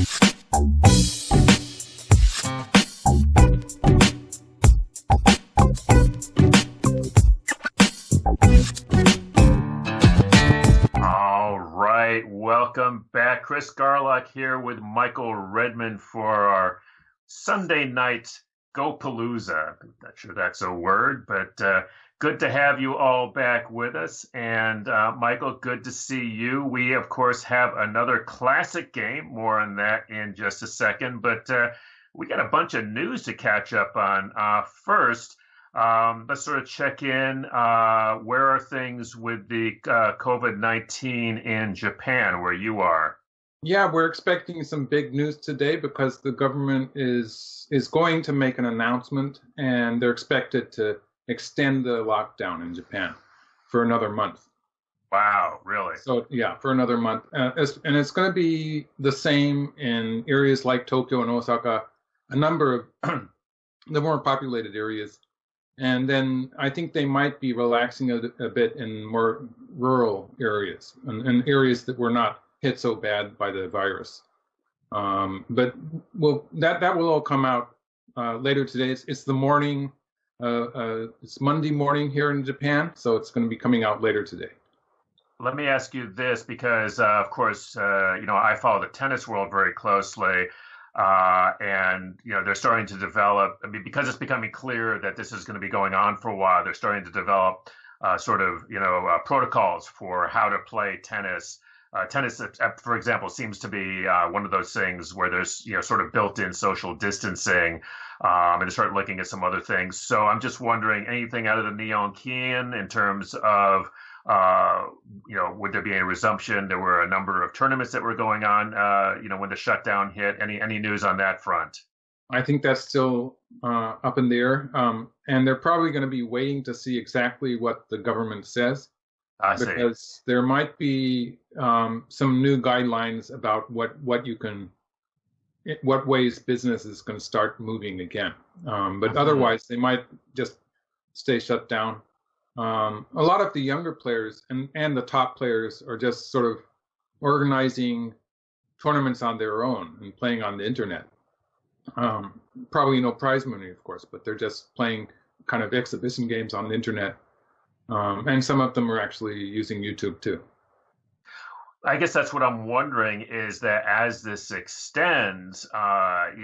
All right, welcome back. Chris Garlock here with Michael Redmond for our Sunday night Go-Palooza. I'm not sure that's a word, but good to have you all back with us. And Michael, good to see you. We, of course, have another classic game. More on that in just a second. But we got a bunch of news to catch up on. First, let's sort of check in. Where are things with the COVID-19 in Japan, where you are? Yeah, we're expecting some big news today because the government is going to make an announcement, and they're expected to extend the lockdown in Japan for another month. Wow, really? So yeah, for another month, and it's going to be the same in areas like Tokyo and Osaka, a number of the more populated areas, and then I think they might be relaxing a bit in more rural areas and areas that were not hit so bad by the virus. But that will all come out later today. It's the morning. It's Monday morning here in Japan, so it's going to be coming out later today. Let me ask you this, because of course, I follow the tennis world very closely, and they're starting to develop. I mean, because it's becoming clear that this is going to be going on for a while, they're starting to develop protocols for how to play tennis. Tennis, for example, seems to be one of those things where there's sort of built-in social distancing, and to start looking at some other things. So I'm just wondering, anything out of the Nihon Kien in terms of would there be a resumption? There were a number of tournaments that were going on, when the shutdown hit. Any news on that front? I think that's still up in the air, and they're probably going to be waiting to see exactly what the government says. I see. Because there might be some new guidelines about what ways business is going to start moving again. But otherwise, they might just stay shut down. A lot of the younger players and the top players are just sort of organizing tournaments on their own and playing on the internet. Probably no prize money, of course, but they're just playing kind of exhibition games on the internet. And some of them are actually using YouTube too. I guess that's what I'm wondering, is that as this extends, I'm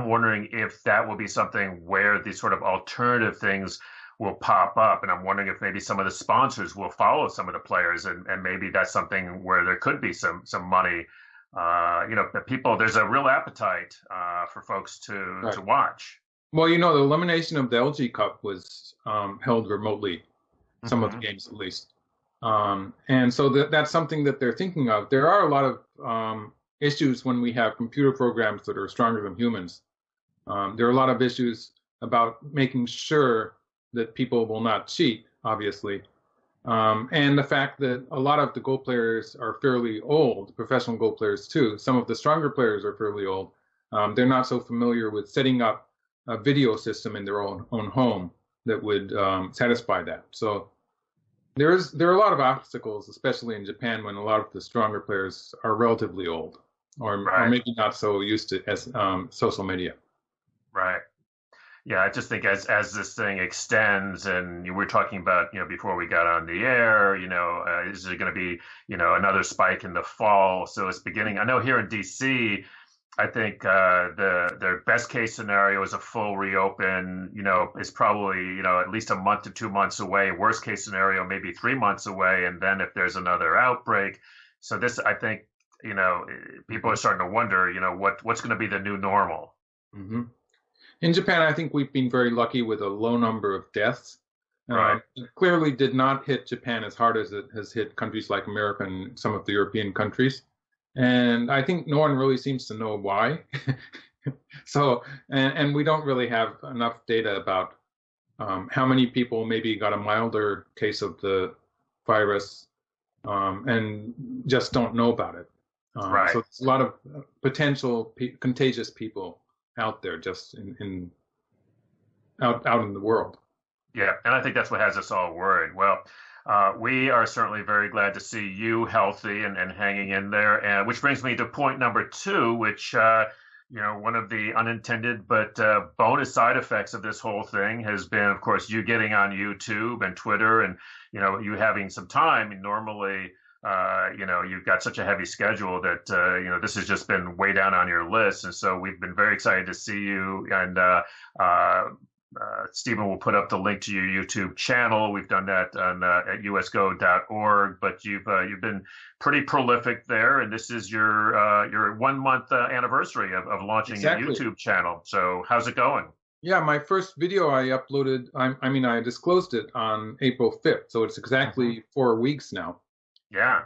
wondering if that will be something where these sort of alternative things will pop up. And I'm wondering if maybe some of the sponsors will follow some of the players, and maybe that's something where there could be some money. There's a real appetite for folks to watch. Well, the elimination of the LG Cup was held remotely, some of the games at least. And so that's something that they're thinking of. There are a lot of issues when we have computer programs that are stronger than humans. There are a lot of issues about making sure that people will not cheat, obviously. And the fact that a lot of the Go players are fairly old, professional Go players too. Some of the stronger players are fairly old. They're not so familiar with setting up a video system in their own home that would satisfy that. So there are a lot of obstacles, especially in Japan, when a lot of the stronger players are relatively old, or maybe not so used to social media. Right. Yeah, I just think as this thing extends, and we were talking about, before we got on the air, is there going to be, another spike in the fall? So it's beginning. I know here in DC, I think the best case scenario is a full reopen. Is probably at least a month to 2 months away. Worst case scenario, maybe 3 months away, and then if there's another outbreak. So this, I think, people are starting to wonder, what's going to be the new normal. Mm-hmm. In Japan, I think we've been very lucky with a low number of deaths. Right. It clearly did not hit Japan as hard as it has hit countries like America and some of the European countries. And I think no one really seems to know why. So, and we don't really have enough data about how many people maybe got a milder case of the virus and just don't know about it. Right. So there's a lot of potential contagious people out there, just out in the world. Yeah, and I think that's what has us all worried. Well, We are certainly very glad to see you healthy and hanging in there. And which brings me to point number two, which one of the unintended but bonus side effects of this whole thing has been, of course, you getting on YouTube and Twitter, and you having some time. And normally, you've got such a heavy schedule that this has just been way down on your list, and so we've been very excited to see you. And Stephen will put up the link to your YouTube channel. We've done that on at usgo.org, but you've been pretty prolific there, and this is your 1 month anniversary of launching Exactly. your YouTube channel. So how's it going? Yeah, my first video I uploaded, I disclosed it on April 5th, so it's exactly 4 weeks now. Yeah.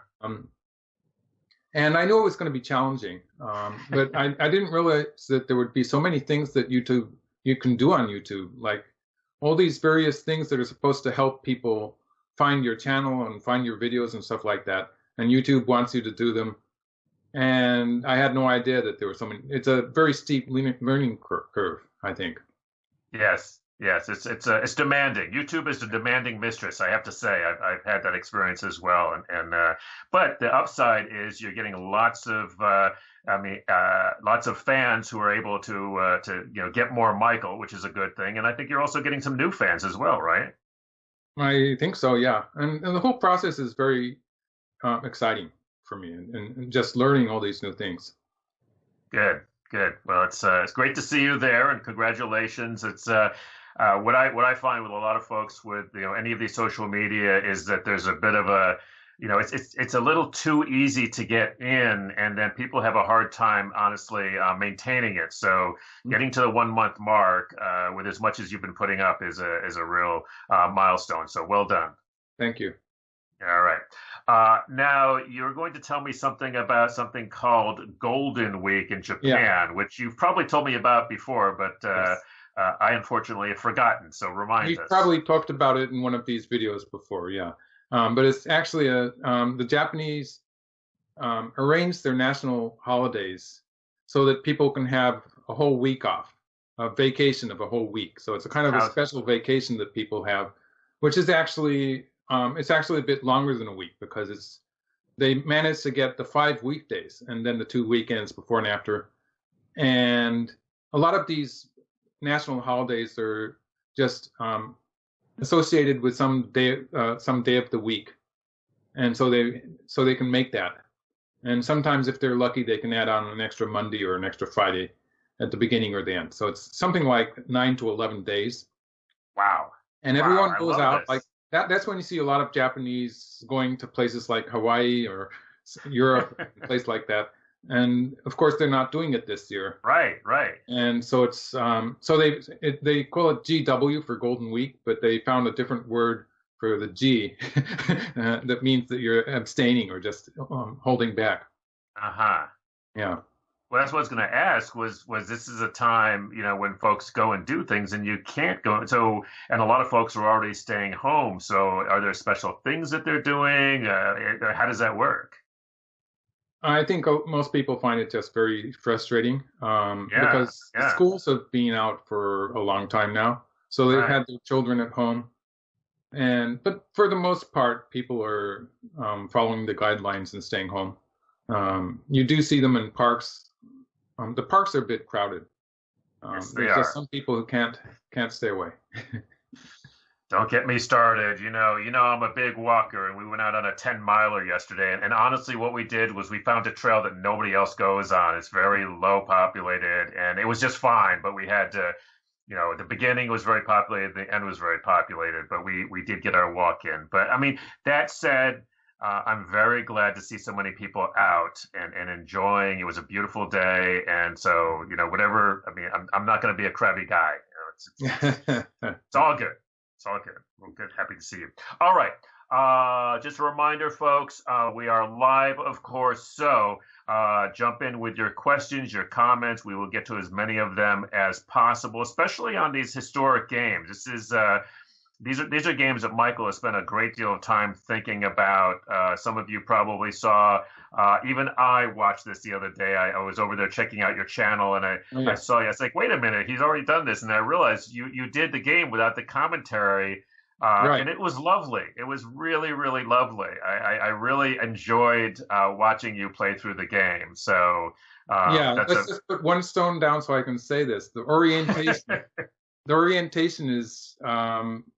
And I knew it was going to be challenging, but I didn't realize that there would be so many things that you can do on YouTube, like all these various things that are supposed to help people find your channel and find your videos and stuff like that. And YouTube wants you to do them. And I had no idea that there were so many. It's a very steep learning curve, I think. Yes. It's demanding. YouTube is a demanding mistress, I have to say. I've had that experience as well, but the upside is you're getting lots of fans who are able to get more Michael, which is a good thing, and I think you're also getting some new fans as well, right? I think so, yeah. And the whole process is very exciting for me, and just learning all these new things. Good. Well, it's great to see you there, and congratulations. It's what I find with a lot of folks with any of these social media is that there's a bit of a it's a little too easy to get in, and then people have a hard time honestly maintaining it. So getting to the 1 month mark with as much as you've been putting up is a real milestone. So well done. Thank you. All right. Now you're going to tell me something about something called Golden Week in Japan, which you've probably told me about before, but Yes. I unfortunately have forgotten. So remind You've us. probably talked about it in one of these videos before, yeah. But it's actually the Japanese arrange their national holidays so that people can have a whole week off, a vacation of a whole week. So it's a kind of a special vacation that people have, which is actually it's actually a bit longer than a week because they managed to get the 5 weekdays and then the 2 weekends before and after. And a lot of these national holidays are just associated with some day of the week, and so they can make that. And sometimes, if they're lucky, they can add on an extra Monday or an extra Friday at the beginning or the end. So it's something like 9 to 11 days. Wow! And everyone I goes love out this. like that. That's when you see a lot of Japanese going to places like Hawaii or Europe, a place like that. And of course, they're not doing it this year. Right. And so it's so they call it GW for Golden Week, but they found a different word for the G that means that you're abstaining or just holding back. Yeah. Well, that's what I was going to ask was this is a time, when folks go and do things and you can't go. So, and a lot of folks are already staying home. So are there special things that they're doing? How does that work? I think most people find it just very frustrating because the schools have been out for a long time now. So they've had their children at home. But for the most part, people are following the guidelines and staying home. You do see them in parks. The parks are a bit crowded. Yes, there's just some people who can't stay away. Don't get me started. I'm a big walker, and we went out on a 10-miler yesterday. And honestly, what we did was we found a trail that nobody else goes on. It's very low populated, and it was just fine. But we had to, the beginning was very populated, the end was very populated. But we did get our walk in. But I mean, that said, I'm very glad to see so many people out and enjoying. It was a beautiful day, and so whatever. I mean, I'm not going to be a crabby guy. It's all good. It's all good. We're good. Happy to see you. All right. Just a reminder, folks, we are live, of course. So jump in with your questions, your comments. We will get to as many of them as possible, especially on these historic games. These are games that Michael has spent a great deal of time thinking about. Some of you probably saw. Even I watched this the other day. I was over there checking out your channel, and I saw you. I was like, wait a minute, he's already done this, and I realized you did the game without the commentary. Right. And it was lovely. It was really, really lovely. I really enjoyed watching you play through the game. So Yeah, that's let's a just put one stone down so I can say this. The orientation is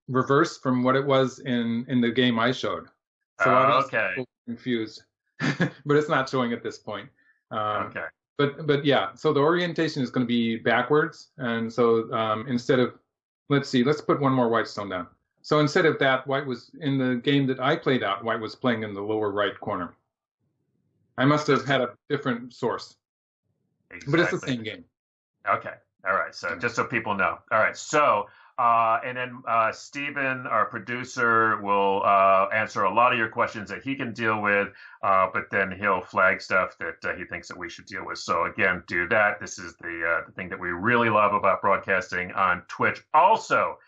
reversed from what it was in the game I showed. So obviously okay. people are confused, but it's not showing at this point. Um, Okay. but yeah, so the orientation is going to be backwards, and so instead of let's put one more white stone down. So instead of that, white was in the game that I played out. White was playing in the lower right corner. I must have had a different source, but it's the Exactly. same game. Okay. All right. So just so people know. All right. So, and then Stephen, our producer, will answer a lot of your questions that he can deal with, but then he'll flag stuff that he thinks that we should deal with. So again, do that. This is the thing that we really love about broadcasting on Twitch. Also,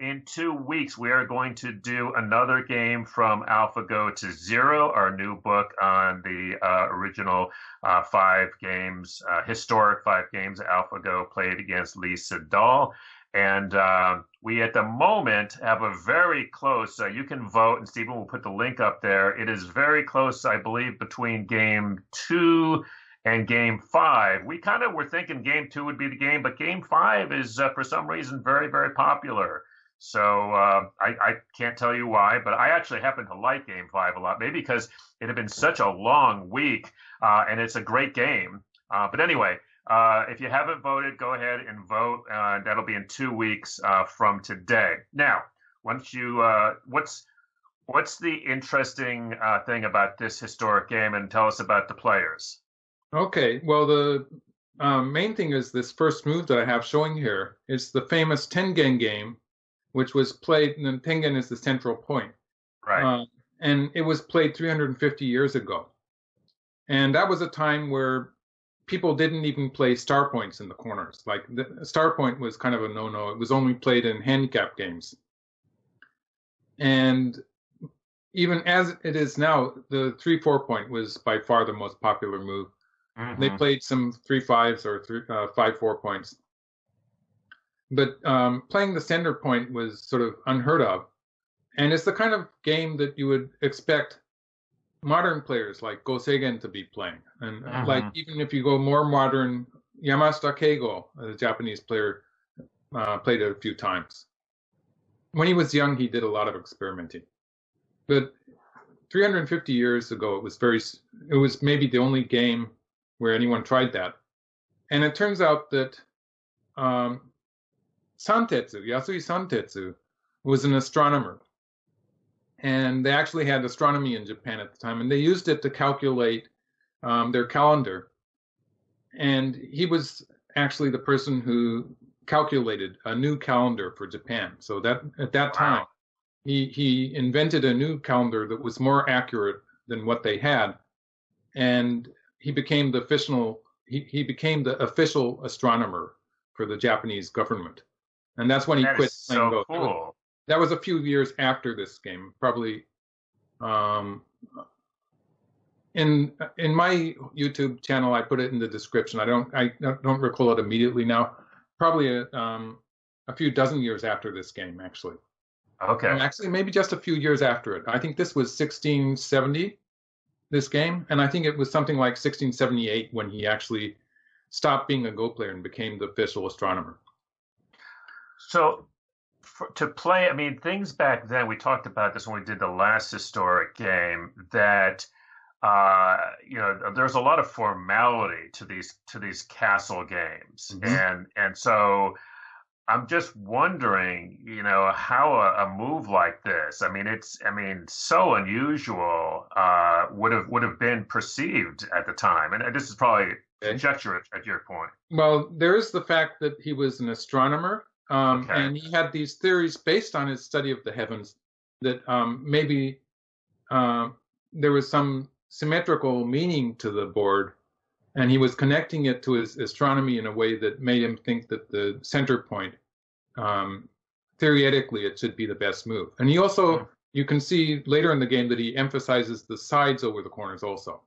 in 2 weeks, we are going to do another game from AlphaGo to Zero, our new book on the original 5 games, historic 5 games AlphaGo played against Lee Sedol. And we, at the moment, have a very close, you can vote, and Stephen will put the link up there. It is very close, I believe, between game 2 and game 5. We kind of were thinking game 2 would be the game, but game 5 is, for some reason, very, very popular. So I can't tell you why, but I actually happen to like game 5 a lot, maybe because it had been such a long week, and it's a great game. But anyway, if you haven't voted, go ahead and vote. That'll be in 2 weeks from today. Now, once you, what's the interesting thing about this historic game, and tell us about the players? Okay, well, the main thing is this first move that I have showing here. It's the famous Tengen game, which was played, and Tengen is the central point. Right. And it was played 350 years ago. And that was a time where people didn't even play star points in the corners. Like the star point was kind of a no-no. It was only played in handicap games. And even as it is now, the 3-4 point was by far the most popular move. They played some 3-5s or 5-4 points. But playing the center point was sort of unheard of. And it's the kind of game that you would expect modern players like Go Seigen to be playing. And like even if you go more modern, Yamashita Keigo, a Japanese player, played it a few times. When he was young, he did a lot of experimenting. But 350 years ago, it was maybe the only game where anyone tried that. And it turns out that Santetsu, Yasui Santetsu, was an astronomer. And they actually had astronomy in Japan at the time, and they used it to calculate their calendar. And he was actually the person who calculated a new calendar for Japan. So that at that time, he invented a new calendar that was more accurate than what they had, and he became the official astronomer for the Japanese government. And that's when he quit playing Go. Cool. That was a few years after this game, probably. In my YouTube channel, I put it in the description. I don't recall it immediately now. Probably a few dozen years after this game, actually. Okay. Actually, maybe just a few years after it. I think this was 1670, this game, and I think it was something like 1678 when he actually stopped being a Go player and became the official astronomer. So to play, I mean, things back then, we talked about this when we did the last historic game, that there's a lot of formality to these castle games, and so I'm just wondering, how a move like this, so unusual, would have been perceived at the time, and this is probably conjecture at your point. Well, there is the fact that he was an astronomer. And he had these theories based on his study of the heavens that maybe there was some symmetrical meaning to the board, and he was connecting it to his astronomy in a way that made him think that the center point, theoretically, it should be the best move. And he also, you can see later in the game that he emphasizes the sides over the corners also.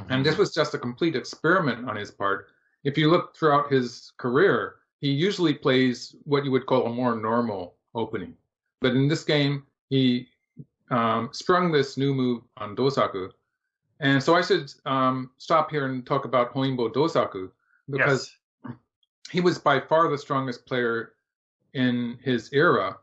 And this was just a complete experiment on his part. If you look throughout his career, he usually plays what you would call a more normal opening. But in this game, he sprung this new move on Dosaku. And so I should stop here and talk about Honinbo Dosaku because Yes. he was by far the strongest player in his era.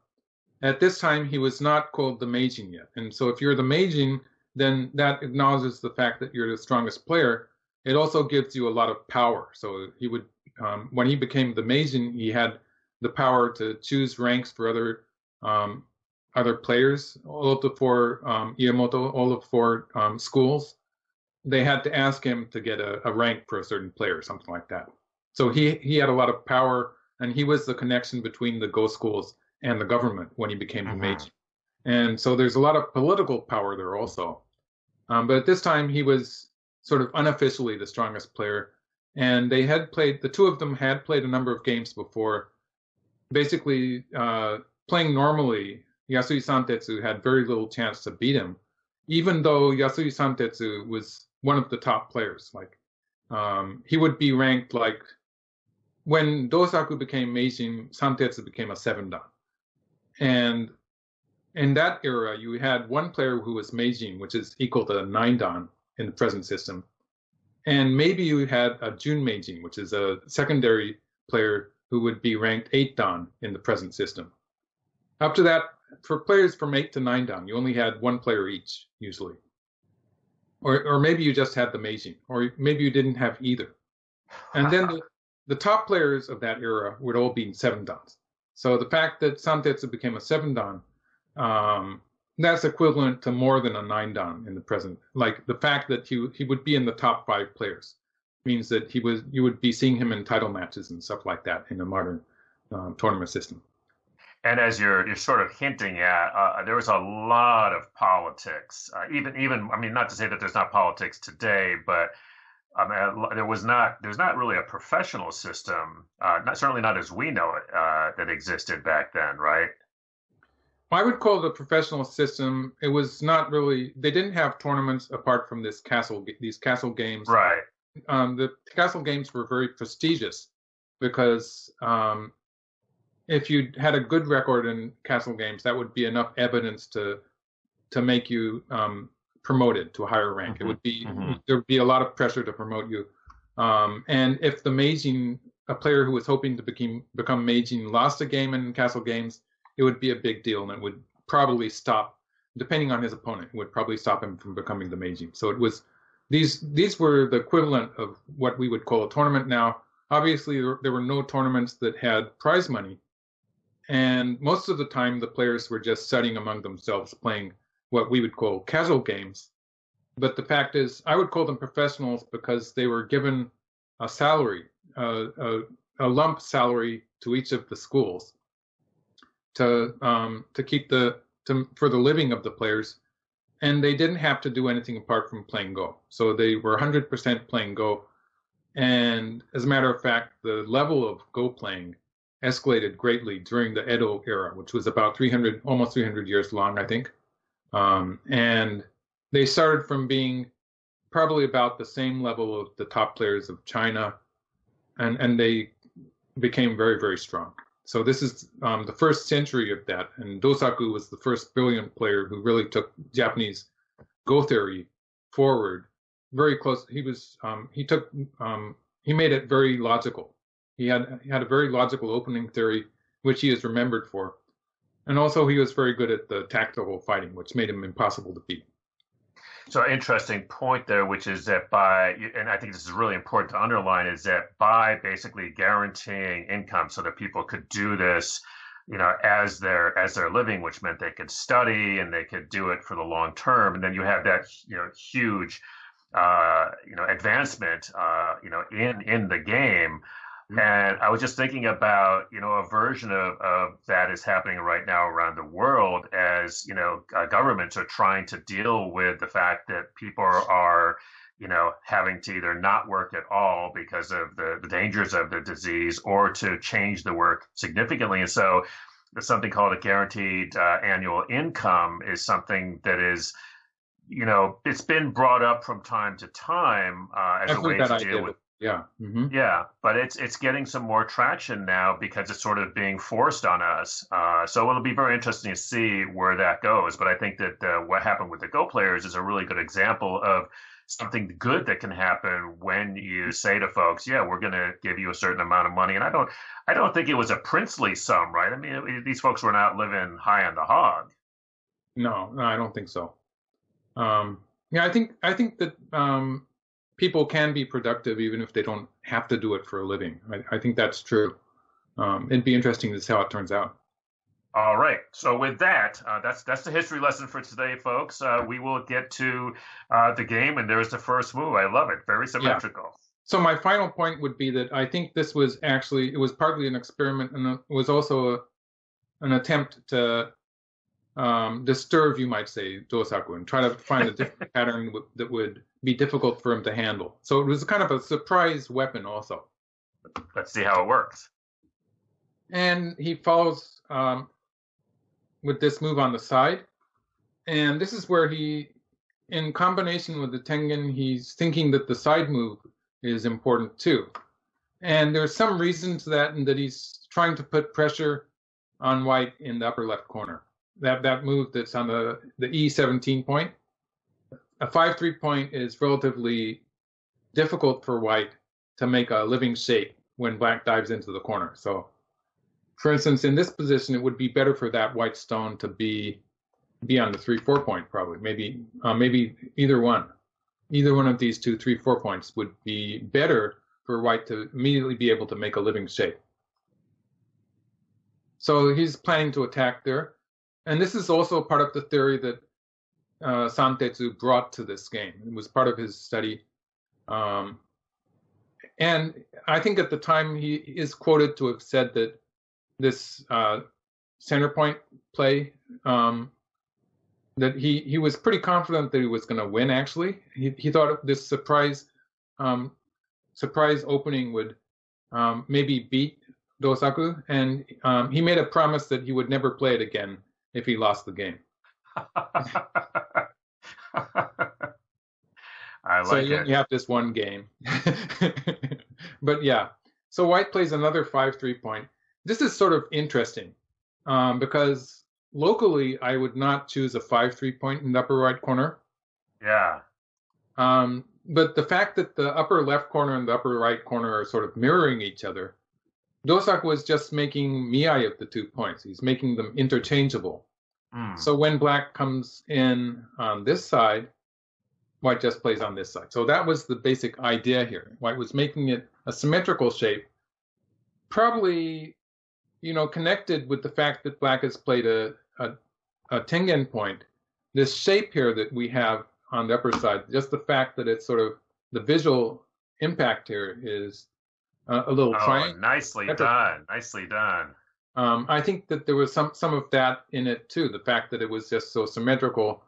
At this time, he was not called the Meijin yet. And so if you're the Meijin, then that acknowledges the fact that you're the strongest player. It also gives you a lot of power. So he would, when he became the Meijin, he had the power to choose ranks for other players. All of the four Iamoto, all of the four schools, they had to ask him to get a rank for a certain player, something like that. So he had a lot of power, and he was the connection between the Go schools and the government when he became the Meiji. And so there's a lot of political power there also. But at this time, he was sort of unofficially the strongest player. And the two of them had played a number of games before. Basically, playing normally, Yasui Santetsu had very little chance to beat him, even though Yasui Santetsu was one of the top players. Like, he would be ranked like, when Dosaku became Meijin, Santetsu became a 7-dan. And in that era, you had one player who was Meijin, which is equal to 9-dan in the present system. And maybe you had a Jun Meijin, which is a secondary player who would be ranked 8-dan in the present system. Up to that, for players from 8 to 9-dan, you only had one player each, usually. Or maybe you just had the Meijin, or maybe you didn't have either. And then the top players of that era would all be 7-dans. So the fact that Santetsu became a 7-dan, that's equivalent to more than a 9-dan in the present. Like the fact that he would be in the top 5 players means that you would be seeing him in title matches and stuff like that in a modern tournament system. And as you're sort of hinting at, there was a lot of politics. Even I mean, not to say that there's not politics today, but there's not really a professional system, certainly not as we know it, that existed back then, right? I would call it a professional system. It was not really. They didn't have tournaments apart from these castle games. Right. The castle games were very prestigious because if you had a good record in castle games, that would be enough evidence to make you promoted to a higher rank. It would be there would be a lot of pressure to promote you. And if the Meijin, a player who was hoping to become Meijin, lost a game in castle games, it would be a big deal, and it would probably stop, depending on his opponent, it would probably stop him from becoming the Meijin. So it was these were the equivalent of what we would call a tournament now. Obviously, there were no tournaments that had prize money, and most of the time the players were just studying among themselves, playing what we would call casual games. But the fact is, I would call them professionals because they were given a salary, a lump salary to each of the schools to keep for the living of the players, and they didn't have to do anything apart from playing Go. So they were 100% playing Go, and as a matter of fact, the level of Go playing escalated greatly during the Edo era, which was about almost 300 years long, I think. And they started from being probably about the same level of the top players of China, and they became very, very strong. So this is the first century of that, and Dosaku was the first brilliant player who really took Japanese Go theory forward very close. He made it very logical. He had a very logical opening theory, which he is remembered for. And also he was very good at the tactical fighting, which made him impossible to beat. So interesting point there, which is that and I think this is really important to underline, is that by basically guaranteeing income so that people could do this, as their living, which meant they could study and they could do it for the long term. And then you have that, huge, advancement, in the game. And I was just thinking about, a version of that is happening right now around the world as, governments are trying to deal with the fact that people are, having to either not work at all because of the dangers of the disease or to change the work significantly. And so there's something called a guaranteed annual income is something that is it's been brought up from time to time as I've a heard way that to deal idea. with. Yeah. Hmm. Yeah, but it's getting some more traction now because it's sort of being forced on us. So it'll be very interesting to see where that goes. But I think that what happened with the Go players is a really good example of something good that can happen when you say to folks, "Yeah, we're going to give you a certain amount of money." And I don't think it was a princely sum, right? I mean, these folks were not living high on the hog. No, I don't think so. Yeah, I think that people can be productive even if they don't have to do it for a living. I think that's true. It'd be interesting to see how it turns out. All right. So with that, that's the history lesson for today, folks. We will get to the game, and there's the first move. I love it. Very Yeah. symmetrical. So my final point would be that I think this was actually, it was partly an experiment, and it was also an attempt to disturb, you might say, Dosaku, and try to find a different pattern that would be difficult for him to handle. So it was kind of a surprise weapon also. Let's see how it works. And he follows with this move on the side. And this is where he, in combination with the Tengen, he's thinking that the side move is important too. And there's some reason to that, in that he's trying to put pressure on white in the upper left corner. That move that's on the E17 point. A 5-3 point is relatively difficult for white to make a living shape when black dives into the corner. So, for instance, in this position, it would be better for that white stone to be on the 3-4 point, probably. Maybe either one. Either one of these 2, 3, 4 points would be better for white to immediately be able to make a living shape. So he's planning to attack there. And this is also part of the theory that Santetsu brought to this game. It was part of his study. And I think at the time he is quoted to have said that this center point play, that he was pretty confident that he was going to win, actually. He thought this surprise opening would maybe beat Dosaku, and he made a promise that he would never play it again if he lost the game. I like so it. You have this one game. But yeah, so white plays another 5-3 point. This is sort of interesting because locally I would not choose a 5-3 point in the upper right corner. Yeah. But the fact that the upper left corner and the upper right corner are sort of mirroring each other, Dosaku was just making miai of the 2 points. He's making them interchangeable. So when black comes in on this side, white just plays on this side. So that was the basic idea here. White was making it a symmetrical shape, probably, connected with the fact that black has played a Tengen point. This shape here that we have on the upper side, just the fact that it's sort of, the visual impact here is a little triangle. Nicely done. Nicely done. I think that there was some of that in it too. The fact that it was just so symmetrical,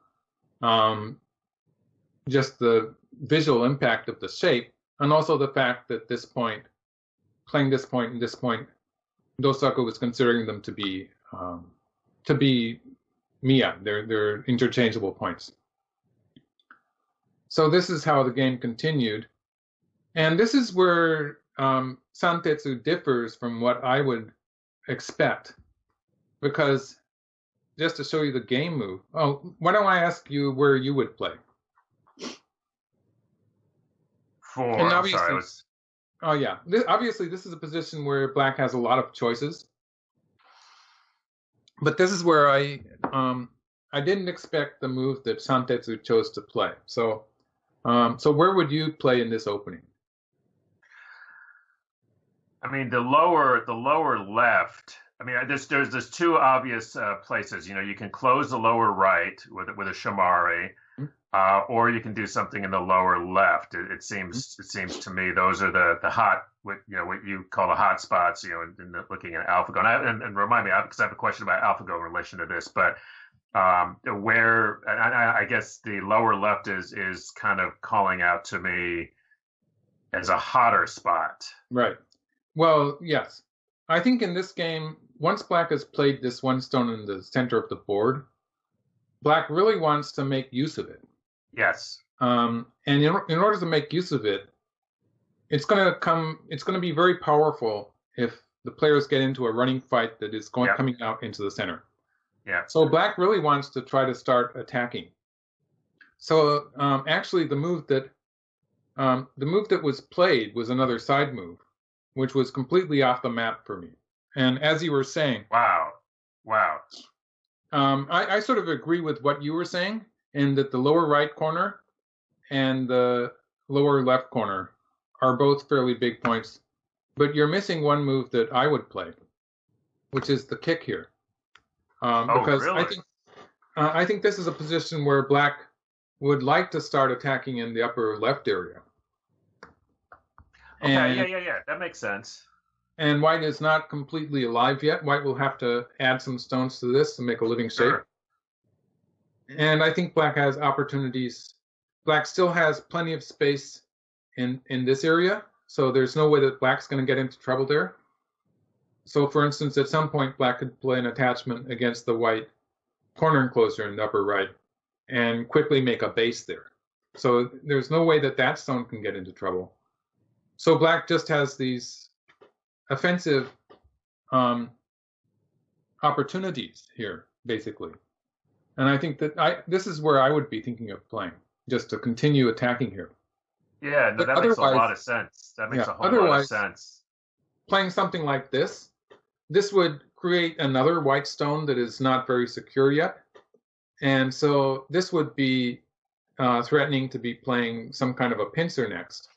just the visual impact of the shape, and also the fact that this point, playing this point and this point, Dosaku was considering them to be miai. They're interchangeable points. So this is how the game continued, and this is where Santetsu differs from what I would expect, because just to show you the game move. Oh, why don't I ask you where you would play? Oh yeah, obviously this is a position where black has a lot of choices, but this is where I didn't expect the move that Santetsu chose to play. So where would you play in this opening? I mean, the lower left. I mean, there's 2 obvious places. You can close the lower right with a shimari, or you can do something in the lower left. It seems to me those are the hot, what you call the hot spots. Looking at AlphaGo, and remind me, because I have a question about AlphaGo in relation to this, but where I guess the lower left is kind of calling out to me as a hotter spot. Right. Well, yes. I think in this game, once black has played this one stone in the center of the board, black really wants to make use of it. Yes. And in order to make use of it, it's going to be very powerful if the players get into a running fight that is coming out into the center. Yeah. So black really wants to try to start attacking. So actually, the move that was played was another side move, which was completely off the map for me. And as you were saying, wow. I sort of agree with what you were saying, in that the lower right corner and the lower left corner are both fairly big points, but you're missing one move that I would play, which is the kick here. Because really? I think this is a position where black would like to start attacking in the upper left area. Okay, yeah. That makes sense. And white is not completely alive yet. White will have to add some stones to this to make a living shape. Sure. And I think black has opportunities. Black still has plenty of space in this area, so there's no way that black's going to get into trouble there. So, for instance, at some point, black could play an attachment against the white corner enclosure in the upper right and quickly make a base there. So there's no way that that stone can get into trouble. So black just has these offensive opportunities here, basically. And I think that this is where I would be thinking of playing, just to continue attacking here. Yeah, no, that makes a lot of sense. That makes a whole lot of sense. Playing something like this would create another white stone that is not very secure yet. And so this would be threatening to be playing some kind of a pincer next.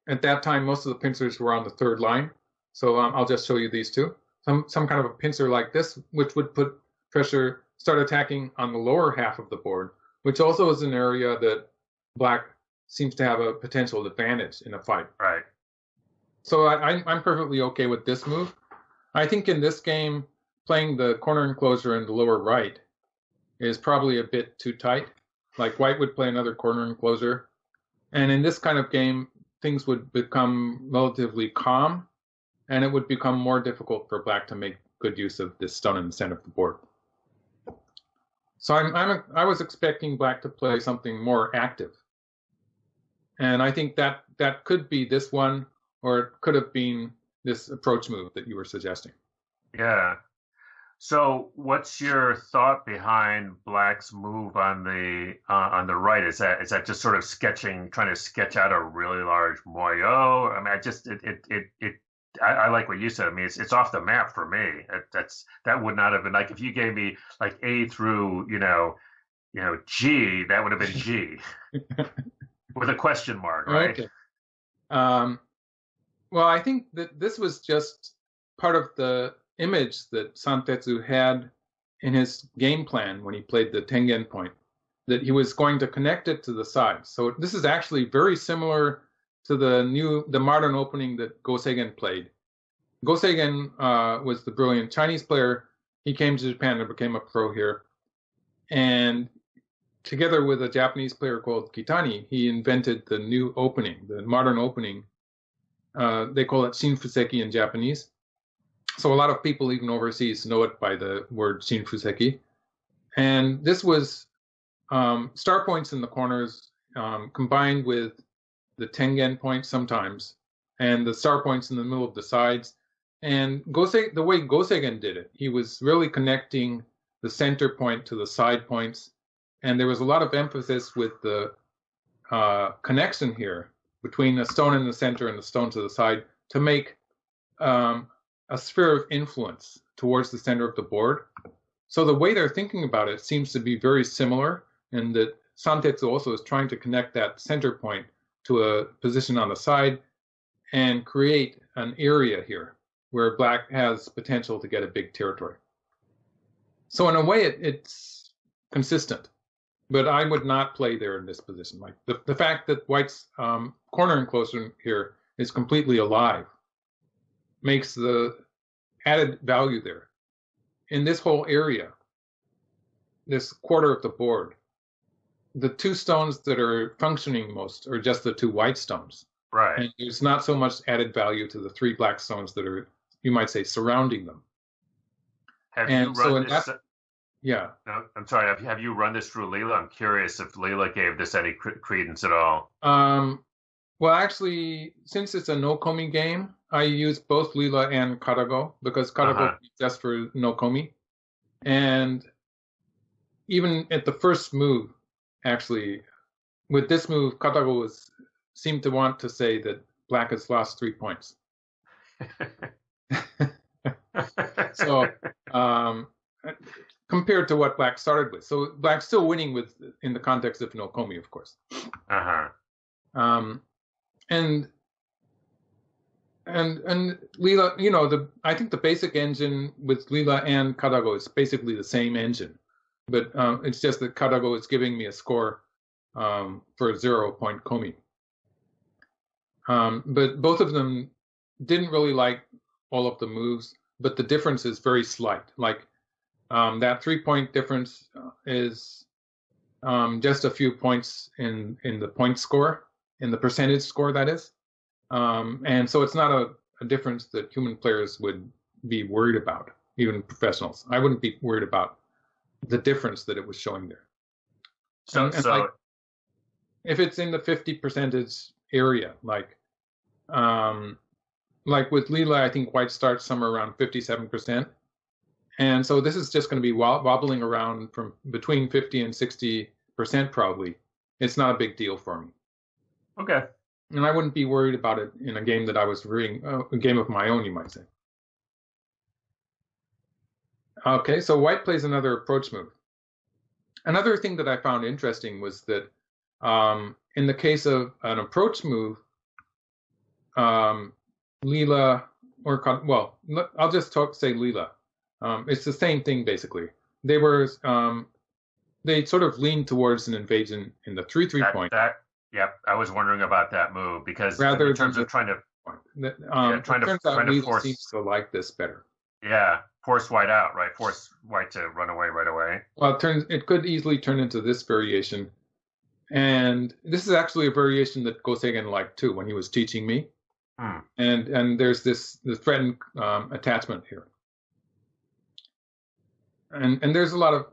At that time, most of the pincers were on the third line. So I'll just show you these two. Some kind of a pincer like this, which would put pressure, start attacking on the lower half of the board, which also is an area that black seems to have a potential advantage in a fight. Right. So I'm perfectly okay with this move. I think in this game, playing the corner enclosure in the lower right is probably a bit too tight. Like white would play another corner enclosure. And in this kind of game, things would become relatively calm, and it would become more difficult for black to make good use of this stone in the center of the board. So I was expecting black to play something more active. And I think that could be this one, or it could have been this approach move that you were suggesting. Yeah. So what's your thought behind black's move on the right? Is that just sort of trying to sketch out a really large moyo? I mean, I like what you said. I mean, it's off the map for me. That would not have been, like, if you gave me like A through G, that would have been G with a question mark, right? Okay. Well, I think that this was just part of the image that Santetsu had in his game plan when he played the Tengen point, that he was going to connect it to the sides. So this is actually very similar to the modern opening that Go Seigen played. Go Seigen was the brilliant Chinese player. He came to Japan and became a pro here. And together with a Japanese player called Kitani, he invented the new opening, the modern opening. They call it Shinfuseki in Japanese. So a lot of people, even overseas, know it by the word Shinfuseki. And this was star points in the corners combined with the Tengen points sometimes, and the star points in the middle of the sides. And the way Go Seigen did it, he was really connecting the center point to the side points. And there was a lot of emphasis with the connection here between the stone in the center and the stone to the side to make a sphere of influence towards the center of the board. So the way they're thinking about it seems to be very similar, in that Santetsu also is trying to connect that center point to a position on the side and create an area here where black has potential to get a big territory. So in a way, it's consistent, but I would not play there in this position. Like the fact that white's corner enclosure here is completely alive makes the added value there. In this whole area, this quarter of the board, the two stones that are functioning most are just the two white stones. Right. And there's not so much added value to the three black stones that are, you might say, surrounding them. Have you run this? Yeah. No, I'm sorry. Have you run this through Leela? I'm curious if Leela gave this any credence at all. Well, actually, since it's a no Komi game, I use both Leela and Karago because Karago Uh-huh. is just for no Komi. And even at the first move, actually, with this move, Karago seemed to want to say that Black has lost 3 points. So, um, compared to what Black started with, so Black's still winning in the context of no Komi, of course. Uh-huh. Um, and Leela, I think the basic engine with Leela and Karago is basically the same engine, but it's just that Karago is giving me a score for 0 point Komi. But both of them didn't really like all of the moves, but the difference is very slight. Like that 3 point difference is just a few points in the point score, in the percentage score, that is. And so it's not a difference that human players would be worried about, even professionals. I wouldn't be worried about the difference that it was showing there. And like, if it's in the 50% area, like with Leela, I think White starts somewhere around 57%. And so this is just going to be wobbling around from between 50 and 60% probably. It's not a big deal for me. Okay. And I wouldn't be worried about it in a game that I was reading, a game of my own, you might say. Okay, so White plays another approach move. Another thing that I found interesting was that in the case of an approach move, Leela, I'll just say Leela. It's the same thing basically. They sort of leaned towards an invasion in the 3-3 point. Yep, I was wondering about that move because rather in terms of trying to Leela force, seems to like this better. Yeah, force White out, right? Force White to run away right away. Well, it could easily turn into this variation, and this is actually a variation that Gosegan liked too when he was teaching me. And there's the threatened attachment here. And there's a lot of,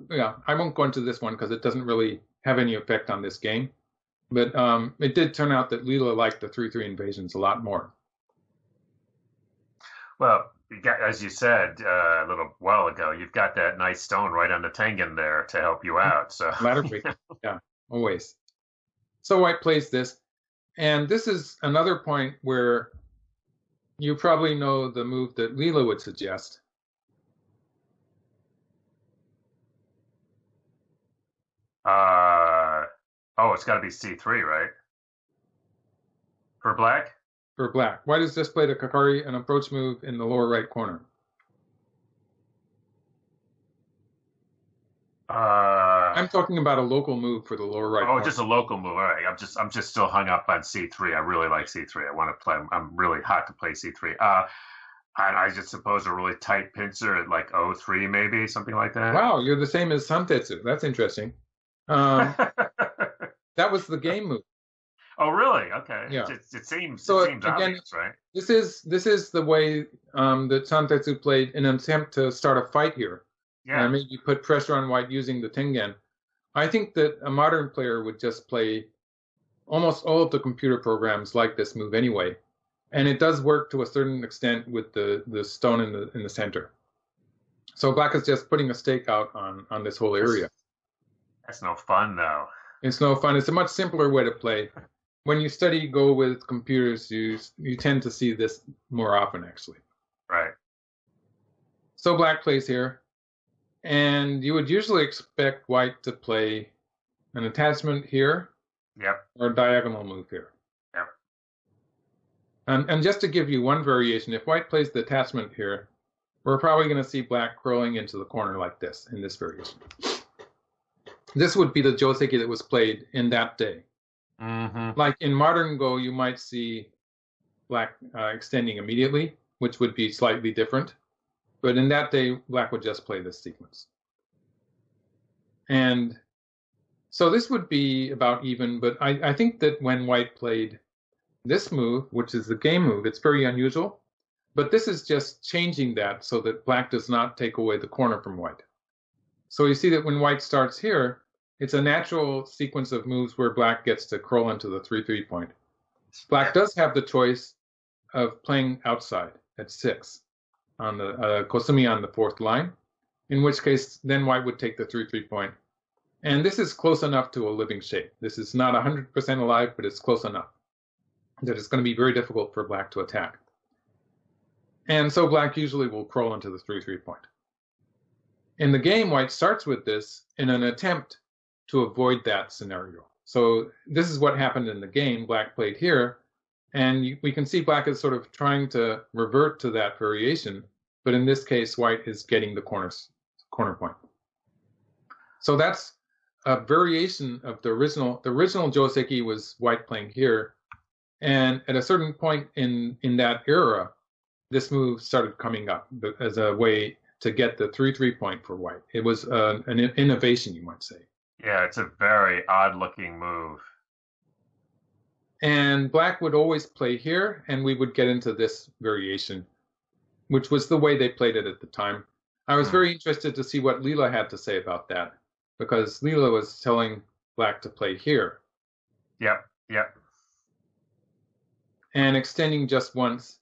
I won't go into this one because it doesn't really have any effect on this game. But it did turn out that Leela liked the 3-3 invasions a lot more. Well, as you said a little while ago, you've got that nice stone right on the Tengen there to help you out. So ladder break, yeah, always. So White plays this. And this is another point where you probably know the move that Leela would suggest. It's got to be C3, right? For Black? For Black. White has just played a Kakari, an approach move in the lower right corner. I'm talking about a local move for the lower right corner. Just a local move. All right. I'm just still hung up on C3. I really like C3. I want to play. I'm really hot to play C3. I just suppose a really tight pincer at like 03, maybe something like that. Wow, you're the same as Santetsu. That's interesting. That was the game move. Oh, really? Okay. Yeah. It seems obvious, right? This is the way that Santetsu played in an attempt to start a fight here. Yeah. And maybe put pressure on White using the Tengen. I think that a modern player would just play almost all of the computer programs like this move anyway. And it does work to a certain extent with the stone in the center. So Black is just putting a stake out on this whole area. That's no fun, though. It's no fun. It's a much simpler way to play. When you study Go with computers, you tend to see this more often, actually. Right. So Black plays here. And you would usually expect White to play an attachment here. Yep. Or a diagonal move here. Yep. And just to give you one variation, if White plays the attachment here, we're probably going to see Black curling into the corner like this in this variation. This would be the Joseki that was played in that day. Mm-hmm. Like in modern Go, you might see Black extending immediately, which would be slightly different. But in that day, Black would just play this sequence. And so this would be about even, but I think that when White played this move, which is the game move, it's very unusual. But this is just changing that so that Black does not take away the corner from White. So you see that when white starts here, it's a natural sequence of moves where black gets to curl into the 3-3 point. Black does have the choice of playing outside at 6 on the Kosumi on the 4th line, in which case then white would take the 3-3 point. And this is close enough to a living shape. This is not 100% alive, but it's close enough that it's going to be very difficult for black to attack. And so black usually will curl into the 3-3 point. In the game, white starts with this in an attempt to avoid that scenario. So this is what happened in the game. Black played here, and we can see black is sort of trying to revert to that variation, but in this case, white is getting the corner point. So that's a variation of the original. The original Joseki was white playing here, and at a certain point in that era, this move started coming up as a way to get the 3-3 point for white. It was an innovation, you might say. Yeah, it's a very odd-looking move. And black would always play here, and we would get into this variation, which was the way they played it at the time. I was very interested to see what Leela had to say about that, because Leela was telling black to play here. Yep. And extending just once.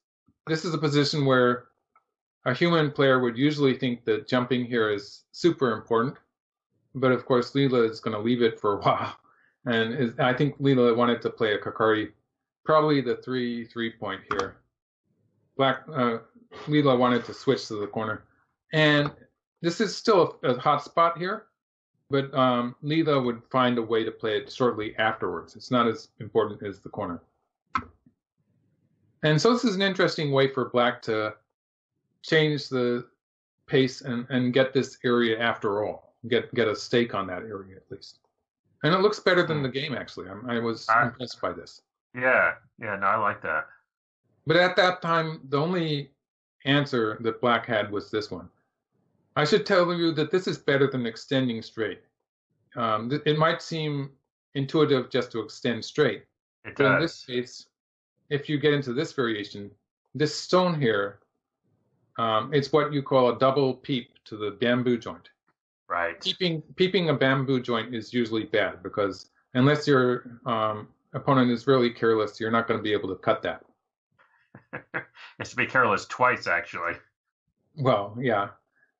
This is a position where a human player would usually think that jumping here is super important, but of course Leela is going to leave it for a while. And I think Leela wanted to play a Kakari, probably the 3-3 point here. Leela wanted to switch to the corner. And this is still a hot spot here, but Leela would find a way to play it shortly afterwards. It's not as important as the corner. And so this is an interesting way for black to change the pace and get this area after all, get a stake on that area at least. And it looks better than the game, actually. I was impressed by this. Yeah, no, I like that. But at that time, the only answer that black had was this one. I should tell you that this is better than extending straight. It might seem intuitive just to extend straight. It does. But in this case, if you get into this variation, this stone here, it's what you call a double peep to the bamboo joint. Right. Peeping a bamboo joint is usually bad because unless your opponent is really careless, you're not going to be able to cut that. It's to be careless twice, actually. Well, yeah.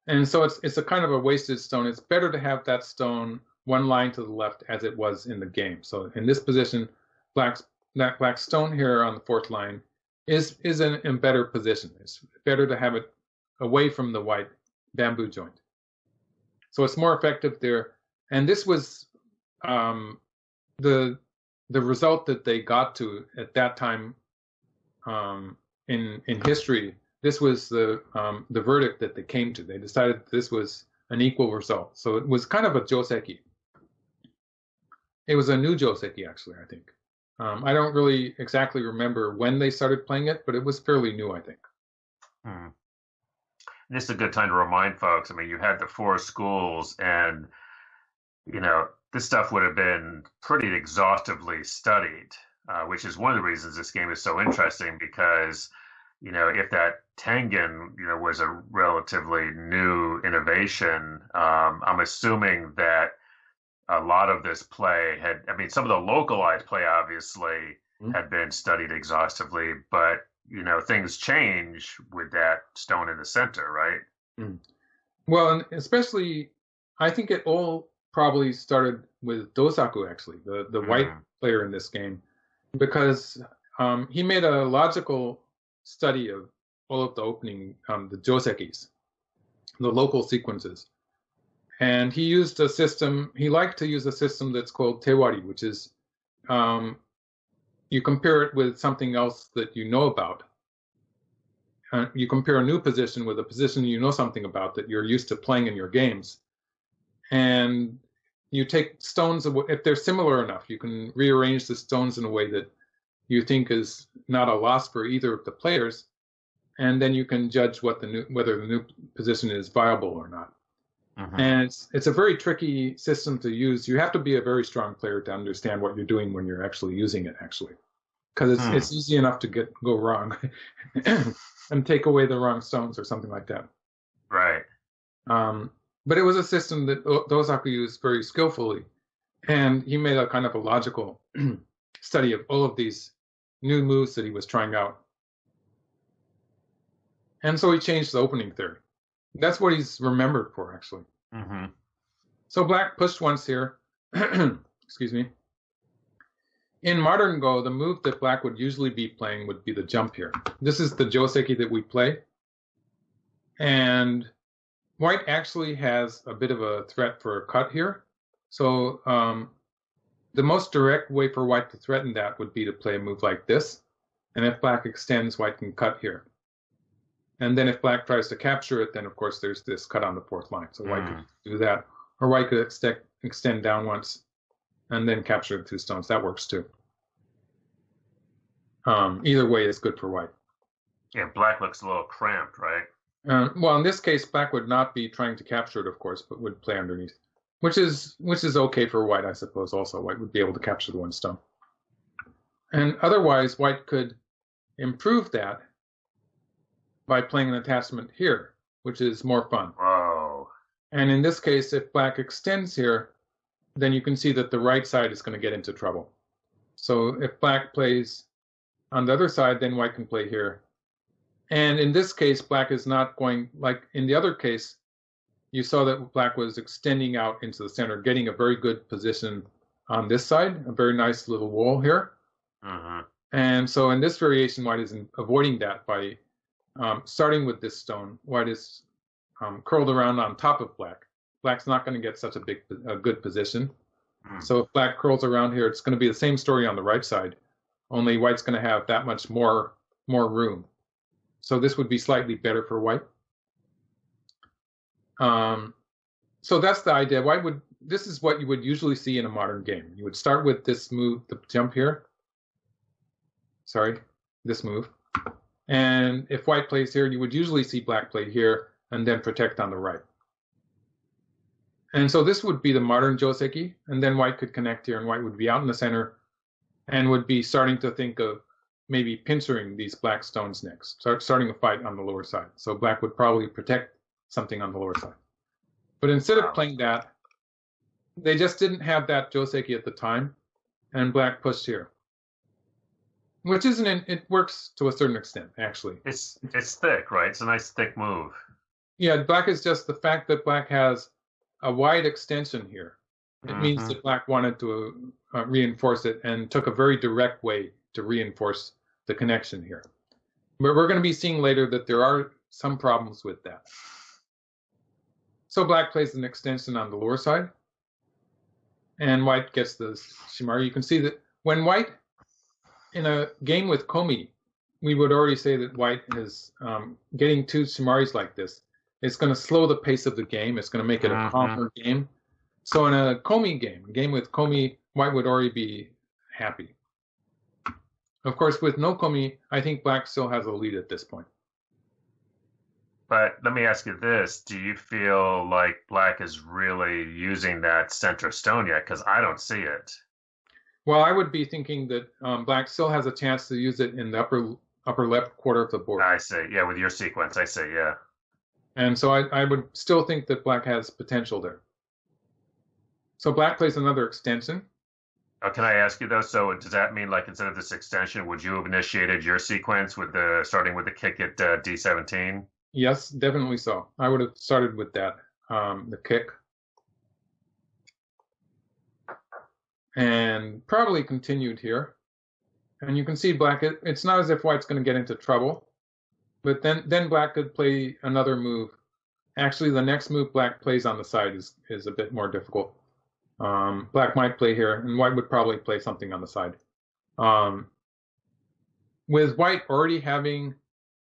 And so it's a kind of a wasted stone. It's better to have that stone one line to the left as it was in the game. So in this position, black stone here on the 4th line is in a better position. It's better to have it away from the white bamboo joint. So it's more effective there. And this was the result that they got to at that time in history. This was the verdict that they came to. They decided this was an equal result. So it was kind of a joseki. It was a new joseki, actually, I think. I don't really exactly remember when they started playing it, but it was fairly new, I think. This is a good time to remind folks. I mean, you had the 4 schools, and this stuff would have been pretty exhaustively studied, which is one of the reasons this game is so interesting. Because if that Tengen was a relatively new innovation, I'm assuming that a lot of this play some of the localized play obviously had been studied exhaustively, but things change with that stone in the center, right? Well, and especially, I think it all probably started with Dosaku, actually, the white player in this game, because he made a logical study of all of the opening, the josekis, the local sequences. And he used a system, he liked to use a system that's called Tiwari, which is you compare it with something else that you know about. You compare a new position with a position you know something about that you're used to playing in your games. And you take stones, if they're similar enough, you can rearrange the stones in a way that you think is not a loss for either of the players. And then you can judge whether the new position is viable or not. And it's a very tricky system to use. You have to be a very strong player to understand what you're doing when you're actually using it, actually. Because it's easy enough to go wrong and take away the wrong stones or something like that. Right. But it was a system that Dosaku used very skillfully. And he made a kind of a logical study of all of these new moves that he was trying out. And so he changed the opening theory. That's what he's remembered for, actually. Mm-hmm. So black pushed once here. Excuse me. In modern Go, the move that black would usually be playing would be the jump here. This is the joseki that we play. And white actually has a bit of a threat for a cut here. So the most direct way for white to threaten that would be to play a move like this. And if black extends, white can cut here. And then if black tries to capture it, then of course there's this cut on the fourth line. So white could do that. Or white could extend down once and then capture the 2 stones. That works too. Either way is good for white. Yeah, black looks a little cramped, right? Well, in this case, black would not be trying to capture it, of course, but would play underneath, which is okay for white, I suppose. Also, white would be able to capture the 1 stone, and otherwise, white could improve that by playing an attachment here, which is more fun. Whoa! And in this case, if black extends here, then you can see that the right side is going to get into trouble. So if black plays on the other side, then white can play here. And in this case, black is not going, like in the other case, you saw that black was extending out into the center, getting a very good position on this side, a very nice little wall here. Mm-hmm. And so in this variation, white is avoiding that by starting with this stone. White is curled around on top of black. Black's not going to get such a good position. Mm. So if black curls around here, it's going to be the same story on the right side, only white's going to have that much more room. So this would be slightly better for white. So that's the idea. This is what you would usually see in a modern game. You would start with this move, the jump here. Sorry, this move. And if white plays here, you would usually see black play here and then protect on the right. And so this would be the modern joseki, and then white could connect here, and white would be out in the center and would be starting to think of maybe pincering these black stones next, starting a fight on the lower side. So black would probably protect something on the lower side. But instead of playing that, they just didn't have that joseki at the time, and black pushed here. Which it works to a certain extent, actually. It's thick, right? It's a nice thick move. Yeah, black is just the fact that black has a wide extension here. It means that black wanted to reinforce it and took a very direct way to reinforce the connection here. But we're going to be seeing later that there are some problems with that. So black plays an extension on the lower side, and white gets the shimari. You can see that when white, in a game with Komi, we would already say that white is getting 2 shimaris like this. It's going to slow the pace of the game. It's going to make it a calmer game. So in a Komi game with Komi, white would already be happy. Of course, with no Komi, I think black still has a lead at this point. But let me ask you this. Do you feel like black is really using that center stone yet? Because I don't see it. Well, I would be thinking that black still has a chance to use it in the upper left quarter of the board. I see. Yeah, with your sequence, I see, yeah. And so I would still think that black has potential there. So black plays another extension. Can I ask you though? So does that mean, like, instead of this extension, would you have initiated your sequence with starting with the kick at D17? Yes, definitely so. I would have started with that, the kick, and probably continued here. And you can see black. It's not as if white's going to get into trouble, but then black could play another move. Actually, the next move black plays on the side is a bit more difficult. Black might play here, and white would probably play something on the side. With white already having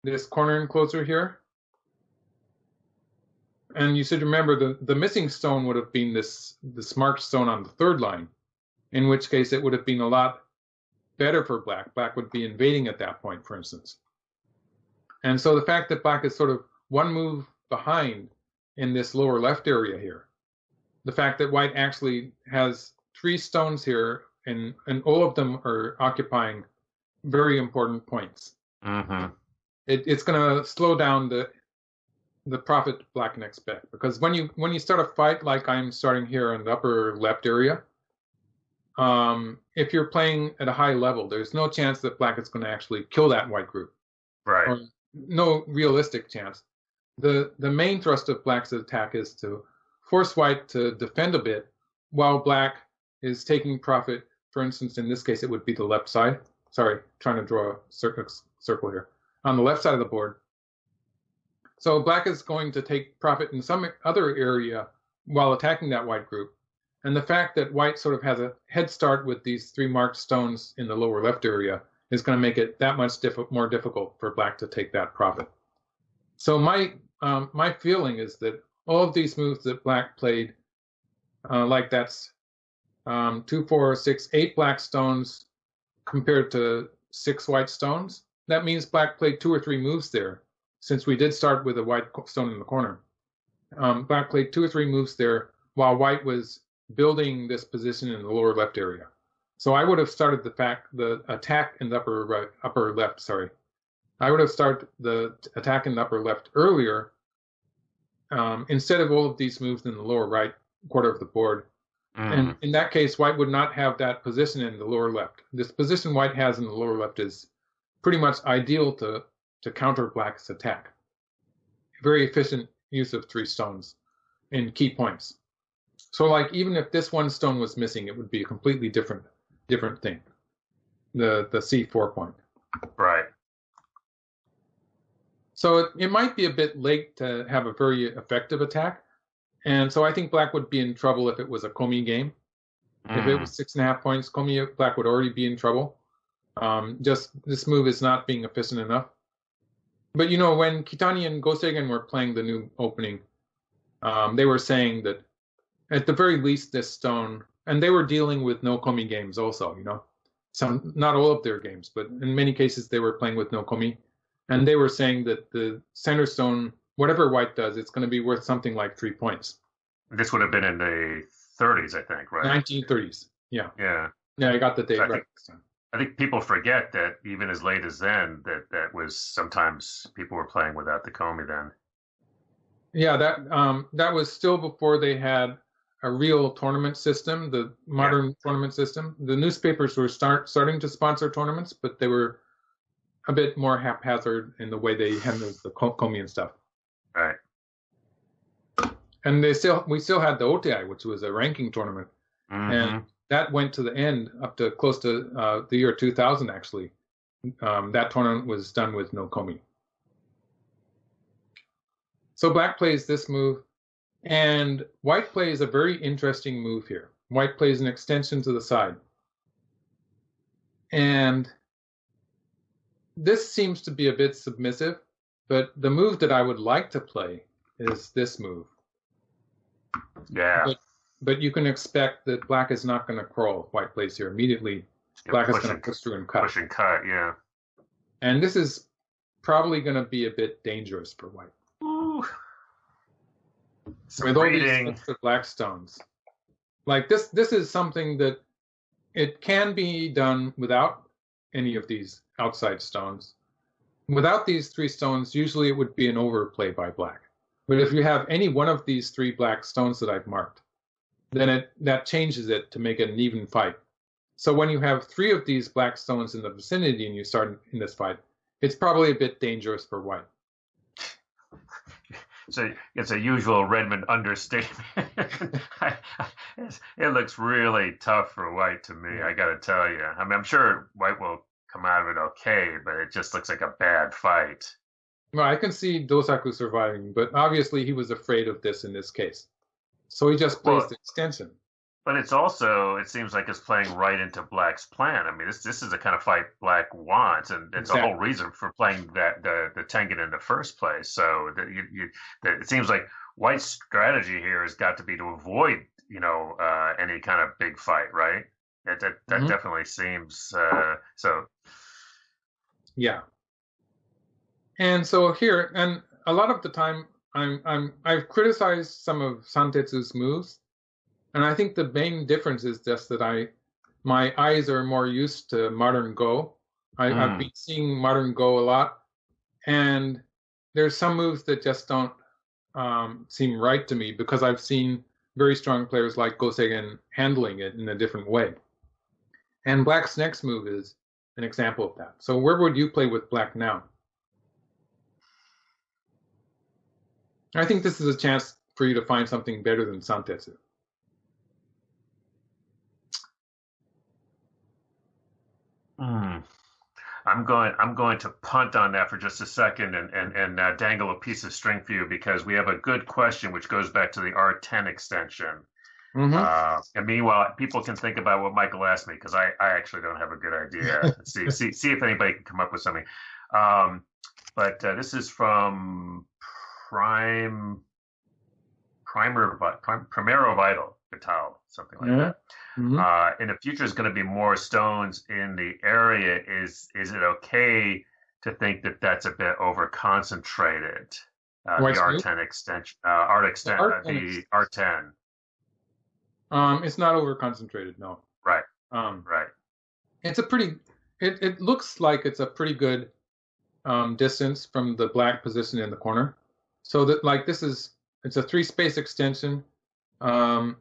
this corner enclosure here, and you should remember the missing stone would have been this marked stone on the third line, in which case it would have been a lot better for black. Black would be invading at that point, for instance. And so the fact that black is sort of 1 move behind in this lower left area here, the fact that white actually has 3 stones here, and all of them are occupying very important points. Mm-hmm. It's going to slow down the profit black can expect. Because when you start a fight like I'm starting here in the upper left area, if you're playing at a high level, there's no chance that black is going to actually kill that white group. Right. Or no realistic chance. The main thrust of black's attack is to force white to defend a bit while black is taking profit. For instance, in this case, it would be the left side. Sorry, trying to draw a circle here. On the left side of the board. So black is going to take profit in some other area while attacking that white group. And the fact that white sort of has a head start with these 3 marked stones in the lower left area is going to make it that much more difficult for black to take that profit. So my feeling is that all of these moves that black played, like that's 2, 4, 6, 8 black stones compared to 6 white stones, that means black played 2 or 3 moves there. Since we did start with a white stone in the corner, black played 2 or 3 moves there while white was building this position in the lower left area. So I would have started the attack in the upper left. Sorry, I would have started the attack in the upper left earlier instead of all of these moves in the lower right quarter of the board. And in that case, white would not have that position in the lower left. This position white has in the lower left is pretty much ideal to counter black's attack. Very efficient use of 3 stones in key points. So like even if this 1 stone was missing, it would be a completely different thing. The C4 point. Right. So it might be a bit late to have a very effective attack. And so I think black would be in trouble if it was a Komi game. If it was 6.5 points, black would already be in trouble. Just this move is not being efficient enough. But you know, when Kitani and Goseigen were playing the new opening, they were saying that at the very least this stone, and they were dealing with no Komi games also, you know. Some, not all of their games, but in many cases they were playing with no Komi. And they were saying that the center stone, whatever white does, it's going to be worth something like 3 points. This would have been in the 30s, I think, right? 1930s, yeah. Yeah. Yeah, I got the date right this time. I think people forget that even as late as then, that was sometimes people were playing without the Komi then. Yeah, that was still before they had a real tournament system, the modern tournament system. The newspapers were starting to sponsor tournaments, but they were a bit more haphazard in the way they handled the Komi and stuff. Right. And we still had the OTI, which was a ranking tournament, and that went to the end up to close to the year 2000. Actually, that tournament was done with no Komi. So black plays this move, and white plays a very interesting move here. White plays an extension to the side, and this seems to be a bit submissive. But the move that I would like to play is this move. Yeah. But you can expect that black is not going to crawl if white plays here immediately. Black is going to push through and cut. Push and cut, yeah. And this is probably going to be a bit dangerous for white. Ooh. With all these extra black stones. Like this is something that it can be done without any of these outside stones. Without these 3 stones, usually it would be an overplay by black. But if you have any one of these 3 black stones that I've marked, then that changes it to make it an even fight. So when you have 3 of these black stones in the vicinity and you start in this fight, it's probably a bit dangerous for white. So it's a usual Redmond understatement. It looks really tough for white to me, I got to tell you. I mean, I'm sure white will come out of it okay, but it just looks like a bad fight. Well, I can see Dosaku surviving, but obviously he was afraid of this in this case. So he just plays the extension. But it's also, it seems like it's playing right into black's plan. I mean, this is the kind of fight black wants, and it's the whole reason for playing the Tengen in the first place. So it seems like white's strategy here has got to be to avoid, any kind of big fight, right? That definitely seems so. Yeah. And so here, and a lot of the time, I've criticized some of Santetsu's moves, and I think the main difference is just that my eyes are more used to modern Go. I've been seeing modern Go a lot, and there's some moves that just don't seem right to me because I've seen very strong players like Gosegan handling it in a different way. And black's next move is an example of that. So where would you play with black now? I think this is a chance for you to find something better than Santetsu. I'm going to punt on that for just a second and dangle a piece of string for you because we have a good question which goes back to the R10 extension. And meanwhile, people can think about what Michael asked me because I actually don't have a good idea. see if anybody can come up with something. But this is from Primero Vital, something like that. In the future, is going to be more stones in the area. Is it okay to think that that's a bit over concentrated? The R10 extension, the R10. It's not over concentrated, no. Right. Right. It's a pretty. It looks like it's a pretty good distance from the black position in the corner. So that it's a 3-space extension. The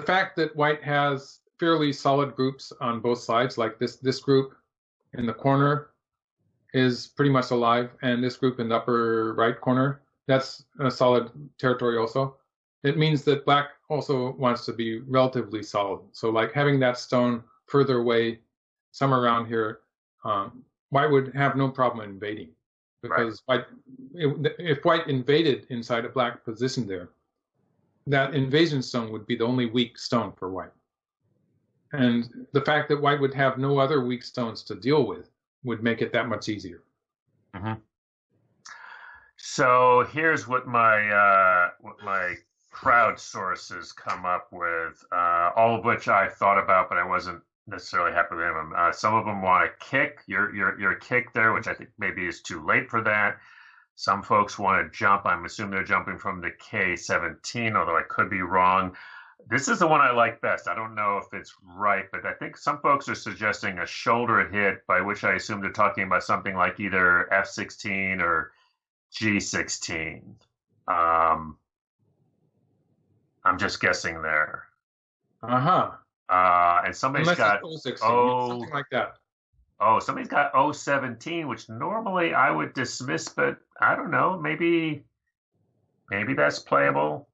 fact that white has fairly solid groups on both sides, like this group in the corner is pretty much alive, and this group in the upper right corner, that's a solid territory also. It means that black also wants to be relatively solid. So like having that stone further away, somewhere around here, white would have no problem invading. Because if white invaded inside a black position there, that invasion stone would be the only weak stone for white. And the fact that white would have no other weak stones to deal with would make it that much easier. So here's what my crowd sources come up with, all of which I thought about, but I wasn't necessarily happy with them. Some of them want to kick your kick there, which I think maybe is too late for that. Some folks want to jump. I'm assuming they're jumping from the K17, although I could be wrong. This is the one I like best. I don't know if it's right, but I think some folks are suggesting a shoulder hit, by which I assume they're talking about something like either F16 or G16. I'm just guessing there. And somebody's got something like that. Oh, somebody's got 017, which normally I would dismiss, but I don't know. Maybe that's playable.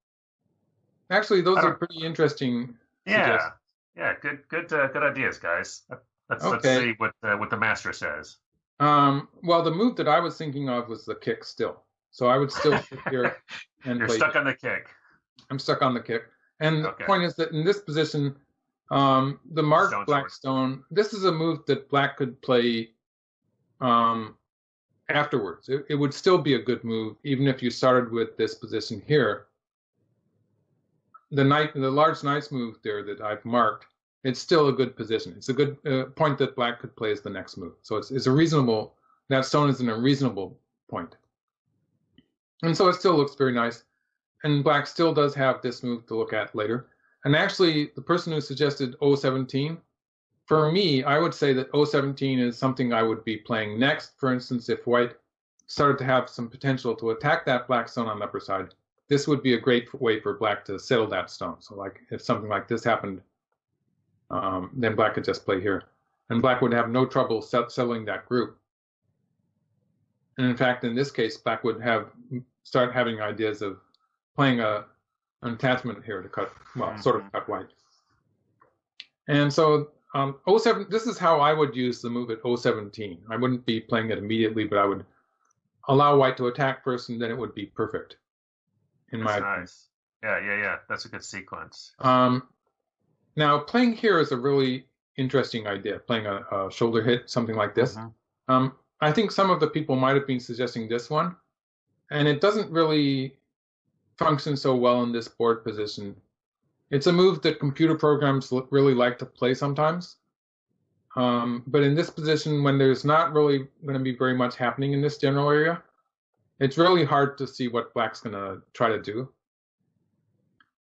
Actually, those are pretty interesting. Yeah, good ideas, guys. Let's see what the master says. Well, the move that I was thinking of was the kick still. So I would still sit here and You're stuck on the kick. I'm stuck on the kick. And the point is that in this position, the marked black stone, this is a move that black could play afterwards. It would still be a good move, even if you started with this position here. The large knight's move there that I've marked, it's still a good position. It's a good point that black could play as the next move. So it's a reasonable, that stone is in a reasonable point. And so it still looks very nice. And black still does have this move to look at later. And actually, the person who suggested 017, for me, I would say that 017 is something I would be playing next. For instance, if white started to have some potential to attack that black stone on the upper side, this would be a great way for black to settle that stone. So like if something like this happened, then black could just play here. And black would have no trouble settling that group. And in fact, in this case, black would start having ideas of playing an attachment here to cut, sort of cut white. And so 07, this is how I would use the move at 017. I wouldn't be playing it immediately, but I would allow white to attack first, and then it would be perfect. That's nice. Yeah. That's a good sequence. Now, playing here is a really interesting idea, playing a shoulder hit, something like this. I think some of the people might have been suggesting this one, and it doesn't really function so well in this board position. It's a move that computer programs really like to play sometimes. But in this position, when there's not really going to be very much happening in this general area, it's really hard to see what black's going to try to do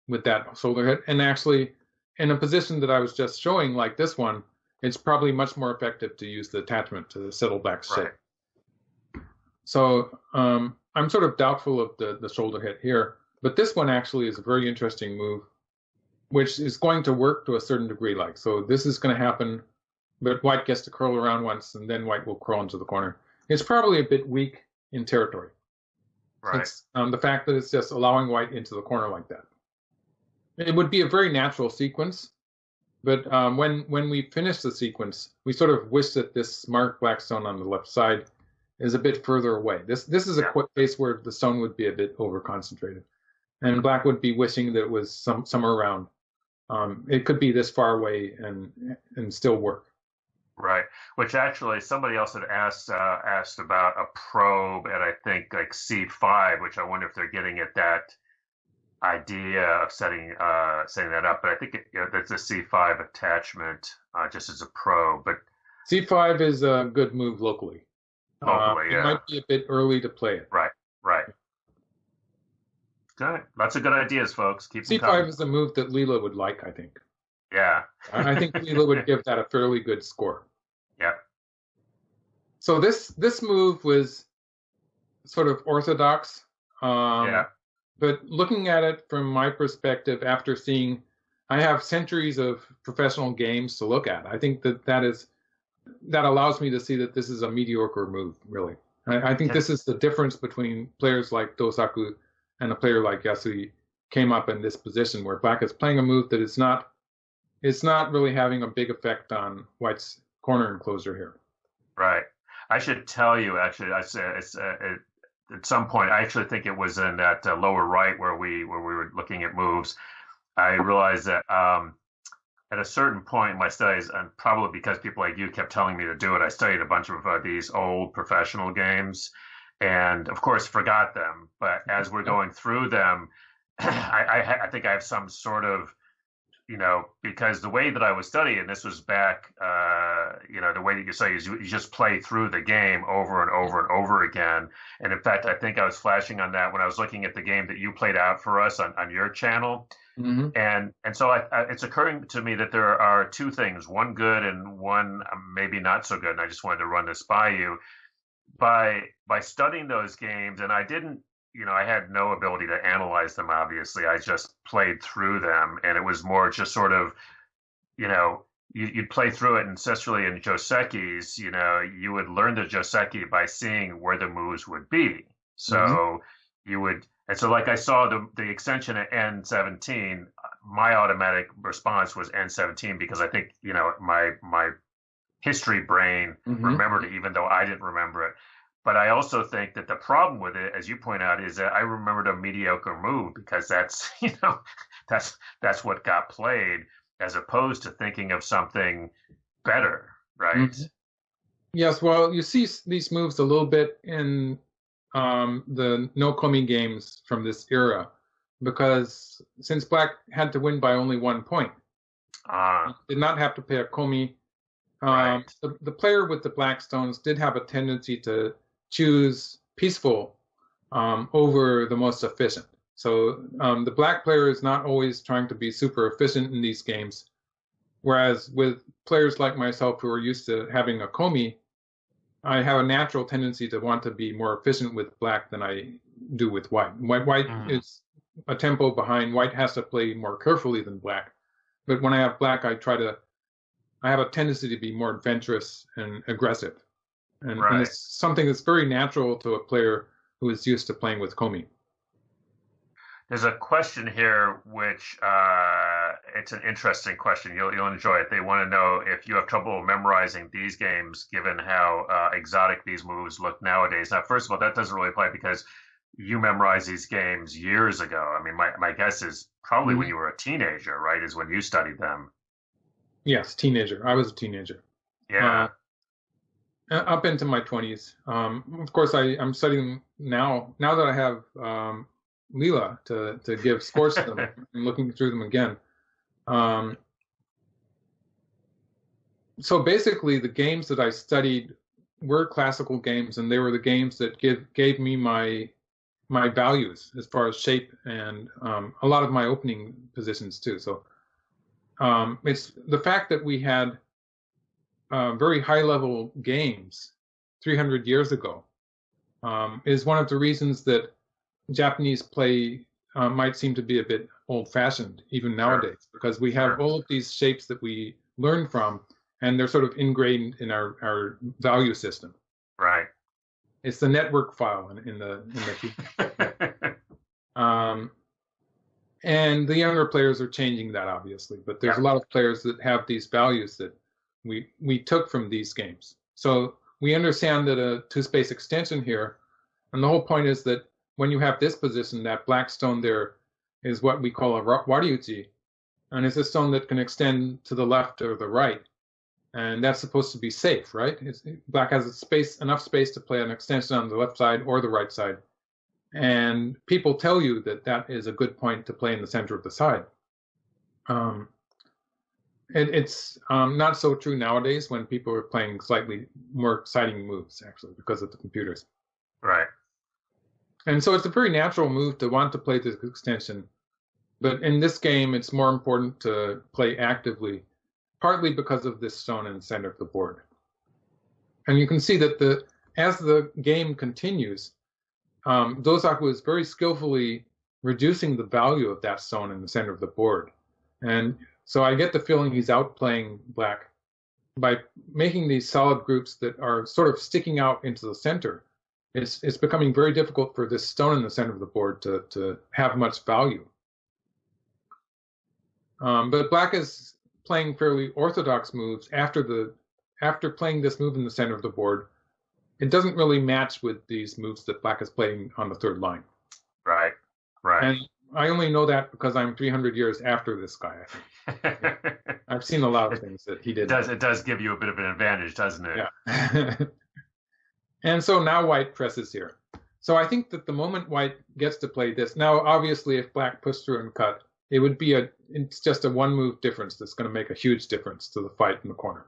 with that shoulder hit. And actually, in a position that I was just showing, like this one, it's probably much more effective to use the attachment to settle black's shape. So I'm sort of doubtful of the shoulder hit here, but this one actually is a very interesting move, which is going to work to a certain degree. Like, so this is going to happen, but white gets to curl around once, and then white will crawl into the corner. It's probably a bit weak in territory. Right. It's the fact that it's just allowing white into the corner like that. It would be a very natural sequence, but when we finish the sequence, we sort of wish that this marked black stone on the left side is a bit further away. This is a case where the stone would be a bit over concentrated, and black would be wishing that it was somewhere around. It could be this far away and still work. Right. Which actually somebody else had asked about a probe at I think like C5, which I wonder if they're getting at that idea of setting that up. But I think that's a C5 attachment just as a probe. But C5 is a good move locally. Locally, yeah. It might be a bit early to play it. Right. Good. Lots of good ideas, folks. Keep them C5 coming. is a move that Leela would like, I think. Yeah. I think Leela would give that a fairly good score. Yeah. So this move was sort of orthodox. Yeah. But looking at it from my perspective, after seeing, I have centuries of professional games to look at. I think that allows me to see that this is a mediocre move, really. I think this is the difference between players like Dosaku and a player like Yasui came up in this position where black is playing a move that it's not really having a big effect on white's corner enclosure here. Right. I should tell you, actually, at some point, I actually think it was in that lower right where we were looking at moves. I realized that at a certain point in my studies, and probably because people like you kept telling me to do it, I studied a bunch of these old professional games, and of course forgot them. But as we're going through them, I think I have some sort of, because the way that I was studying, this was back, the way that you study is you just play through the game over and over and over again. And in fact, I think I was flashing on that when I was looking at the game that you played out for us on your channel. Mm-hmm. And so it's occurring to me that there are two things, one good and one maybe not so good. And I just wanted to run this by you. By studying those games, and I didn't, I had no ability to analyze them, obviously. I just played through them, and it was more just sort of, you'd play through it, and especially in Josekis, you would learn the Joseki by seeing where the moves would be. So you would, and so like I saw the extension at N17, my automatic response was N17 because I think, my history brain remembered it, even though I didn't remember it. But I also think that the problem with it, as you point out, is that I remembered a mediocre move because that's, that's what got played, as opposed to thinking of something better, right? Mm-hmm. Yes, well, you see these moves a little bit in the no Komi games from this era, because since black had to win by only 1 point, did not have to pay a Komi. Right. The player with the black stones did have a tendency to choose peaceful over the most efficient. So the black player is not always trying to be super efficient in these games, whereas with players like myself who are used to having a Komi, I have a natural tendency to want to be more efficient with black than I do with white. White is a tempo behind. White has to play more carefully than black. But when I have black, I have a tendency to be more adventurous and aggressive. And it's something that's very natural to a player who is used to playing with Komi. There's a question here, which it's an interesting question. You'll enjoy it. They want to know if you have trouble memorizing these games, given how exotic these moves look nowadays. Now, first of all, that doesn't really apply because you memorized these games years ago. I mean, my guess is probably when you were a teenager, right, is when you studied them. Yes, teenager. I was a teenager. Yeah. Up into my 20s. Of course, I'm studying now. Now that I have Leela to give scores to them, I'm looking through them again. So basically, the games that I studied were classical games, and they were the games that gave me my values as far as shape and a lot of my opening positions too. So it's the fact that we had very high-level games 300 years ago is one of the reasons that Japanese play might seem to be a bit old-fashioned even nowadays, because we have all of these shapes that we learn from, and they're sort of ingrained in our value system. Right. It's the network file in the and the younger players are changing that, obviously, but there's a lot of players that have these values that we took from these games. So we understand that a two-space extension here, and the whole point is that when you have this position, that black stone there is what we call a wariuchi, and it's a stone that can extend to the left or the right, and that's supposed to be safe, right? Black has enough space to play an extension on the left side or the right side, and people tell you that that is a good point to play in the center of the side. It's not so true nowadays when people are playing slightly more exciting moves, actually, because of the computers. Right. And so it's a very natural move to want to play this extension. But in this game, it's more important to play actively, partly because of this stone in the center of the board. And you can see that as the game continues, Dosaku is very skillfully reducing the value of that stone in the center of the board. And so I get the feeling he's outplaying black by making these solid groups that are sort of sticking out into the center. It's becoming very difficult for this stone in the center of the board to have much value. But black is playing fairly orthodox moves after playing this move in the center of the board. It doesn't really match with these moves that black is playing on the third line. Right. And I only know that because I'm 300 years after this guy, I think. I've seen a lot of things that he did. It does give you a bit of an advantage, doesn't it? Yeah. And so now white presses here. So I think that the moment white gets to play this, now obviously if black pushed through and cut, it's just a one move difference that's going to make a huge difference to the fight in the corner.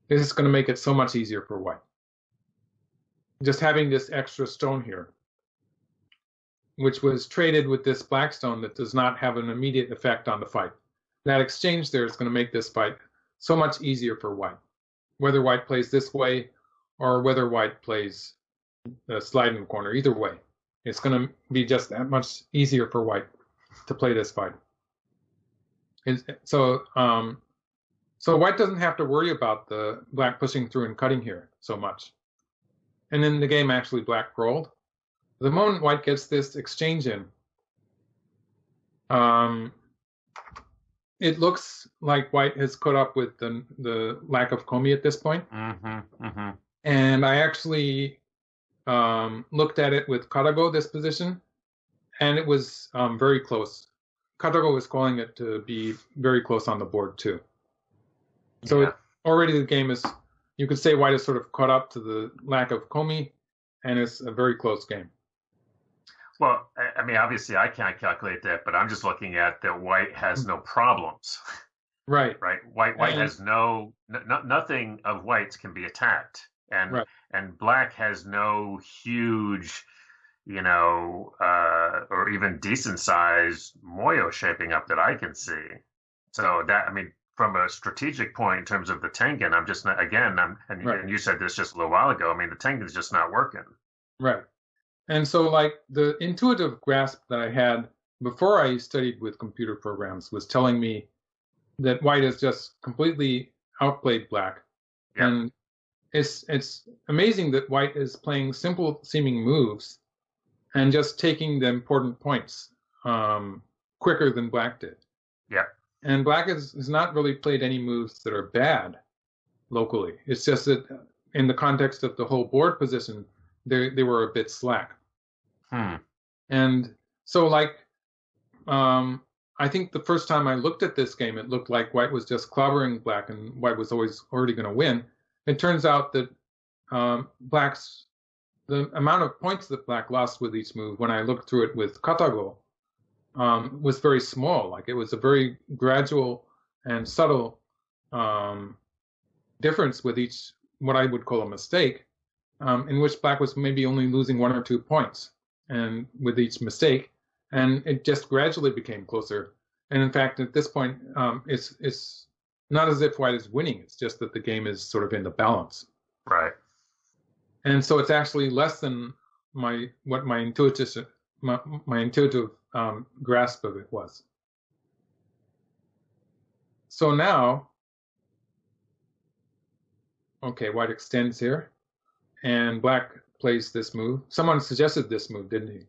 This is going to make it so much easier for white. Just having this extra stone here, which was traded with this black stone that does not have an immediate effect on the fight. That exchange there is going to make this fight so much easier for white. Whether white plays this way or whether white plays the slide in the corner, either way, it's going to be just that much easier for white to play this fight. So white doesn't have to worry about the black pushing through and cutting here so much. And in the game, actually, black rolled. The moment white gets this exchange in, it looks like white has caught up with the lack of Komi at this point. And I actually looked at it with Katago, this position, and it was very close. Katago was calling it to be very close on the board, too. So already the game is, you could say white is sort of caught up to the lack of Komi, and it's a very close game. Well, I mean, obviously I can't calculate that, but I'm just looking at that white has no problems. Right. White has nothing of white's can be attacked. And black has no huge, or even decent size moyo shaping up that I can see. So that, I mean, from a strategic point in terms of the Tengen, I'm just not, again, and you said this just a little while ago, I mean, the Tengen's just not working. Right. And so like the intuitive grasp that I had before I studied with computer programs was telling me that white has just completely outplayed black. Yeah. And it's amazing that white is playing simple seeming moves and just taking the important points quicker than black did. Yeah. And black has not really played any moves that are bad locally. It's just that in the context of the whole board position, they were a bit slack. And so like, I think the first time I looked at this game, it looked like white was just clobbering black and white was always already going to win. It turns out that the amount of points that black lost with each move, when I looked through it with Katago, was very small. Like it was a very gradual and subtle difference with each, what I would call a mistake, in which black was maybe only losing 1 or 2 points and with each mistake, and it just gradually became closer. And in fact, at this point, it's not as if white is winning. It's just that the game is sort of in the balance. Right. And so it's actually less than what my intuitive grasp of it was. So now, okay, white extends here, and black plays this move. Someone suggested this move, didn't he?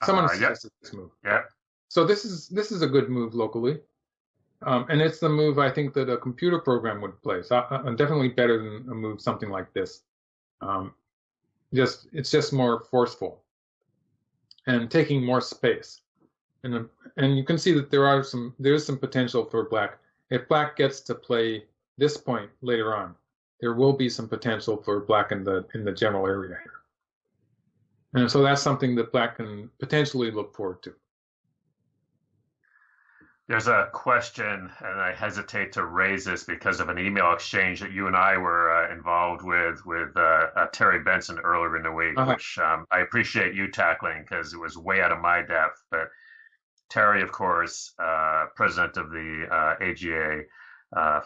Someone suggested this move. Yeah. So this is a good move locally, and it's the move I think that a computer program would play. So definitely better than a move something like this. It's just more forceful and taking more space, and you can see that there's some potential for black. If black gets to play this point later on, there will be some potential for black in the general area here. And so that's something that black can potentially look forward to. There's a question, and I hesitate to raise this because of an email exchange that you and I were involved with Terry Benson earlier in the week, which I appreciate you tackling because it was way out of my depth. But Terry, of course, president of the AGA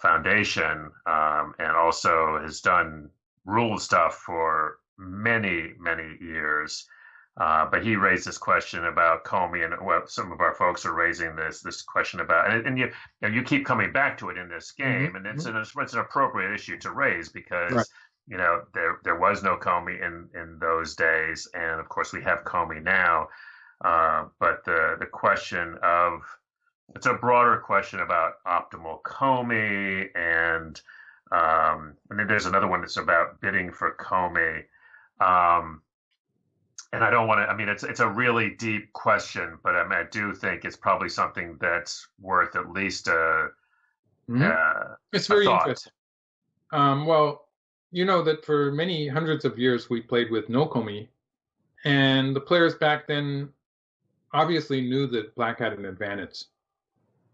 Foundation, and also has done rule stuff for many, many years. But he raised this question about Komi, and some of our folks are raising this question about, and you keep coming back to it in this game, and it's an appropriate issue to raise because there was no Komi in those days, and of course we have Komi now. But the question of it's a broader question about optimal Komi, and then there's another one that's about bidding for Komi. And I don't want to, I mean, it's a really deep question, but I do think it's probably something that's worth at least it's very interesting. Well, you know that for many hundreds of years we played with no Komi, and the players back then obviously knew that black had an advantage,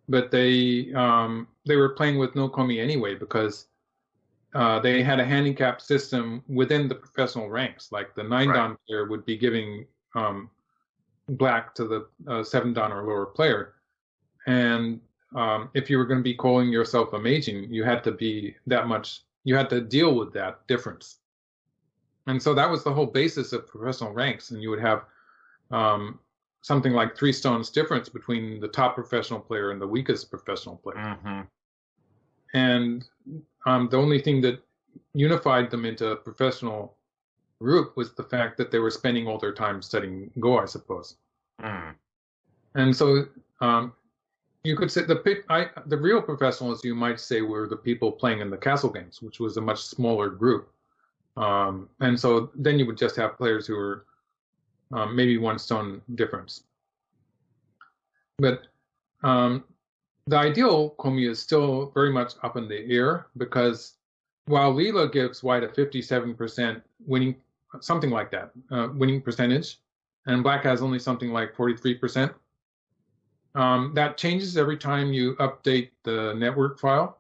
but they were playing with no Komi anyway because they had a handicap system within the professional ranks. Like the 9-dan player would be giving black to the 7-dan or lower player. And if you were going to be calling yourself a Meijin, you had to deal with that difference. And so that was the whole basis of professional ranks. And you would have something like 3 stones difference between the top professional player and the weakest professional player. And the only thing that unified them into a professional group was the fact that they were spending all their time studying Go, I suppose. And so you could say the real professionals, you might say, were the people playing in the castle games, which was a much smaller group. And so then you would just have players who were maybe 1 stone difference. But the ideal Komi is still very much up in the air because while Leela gives white a 57% winning, something like that, winning percentage, and black has only something like 43%, that changes every time you update the network file,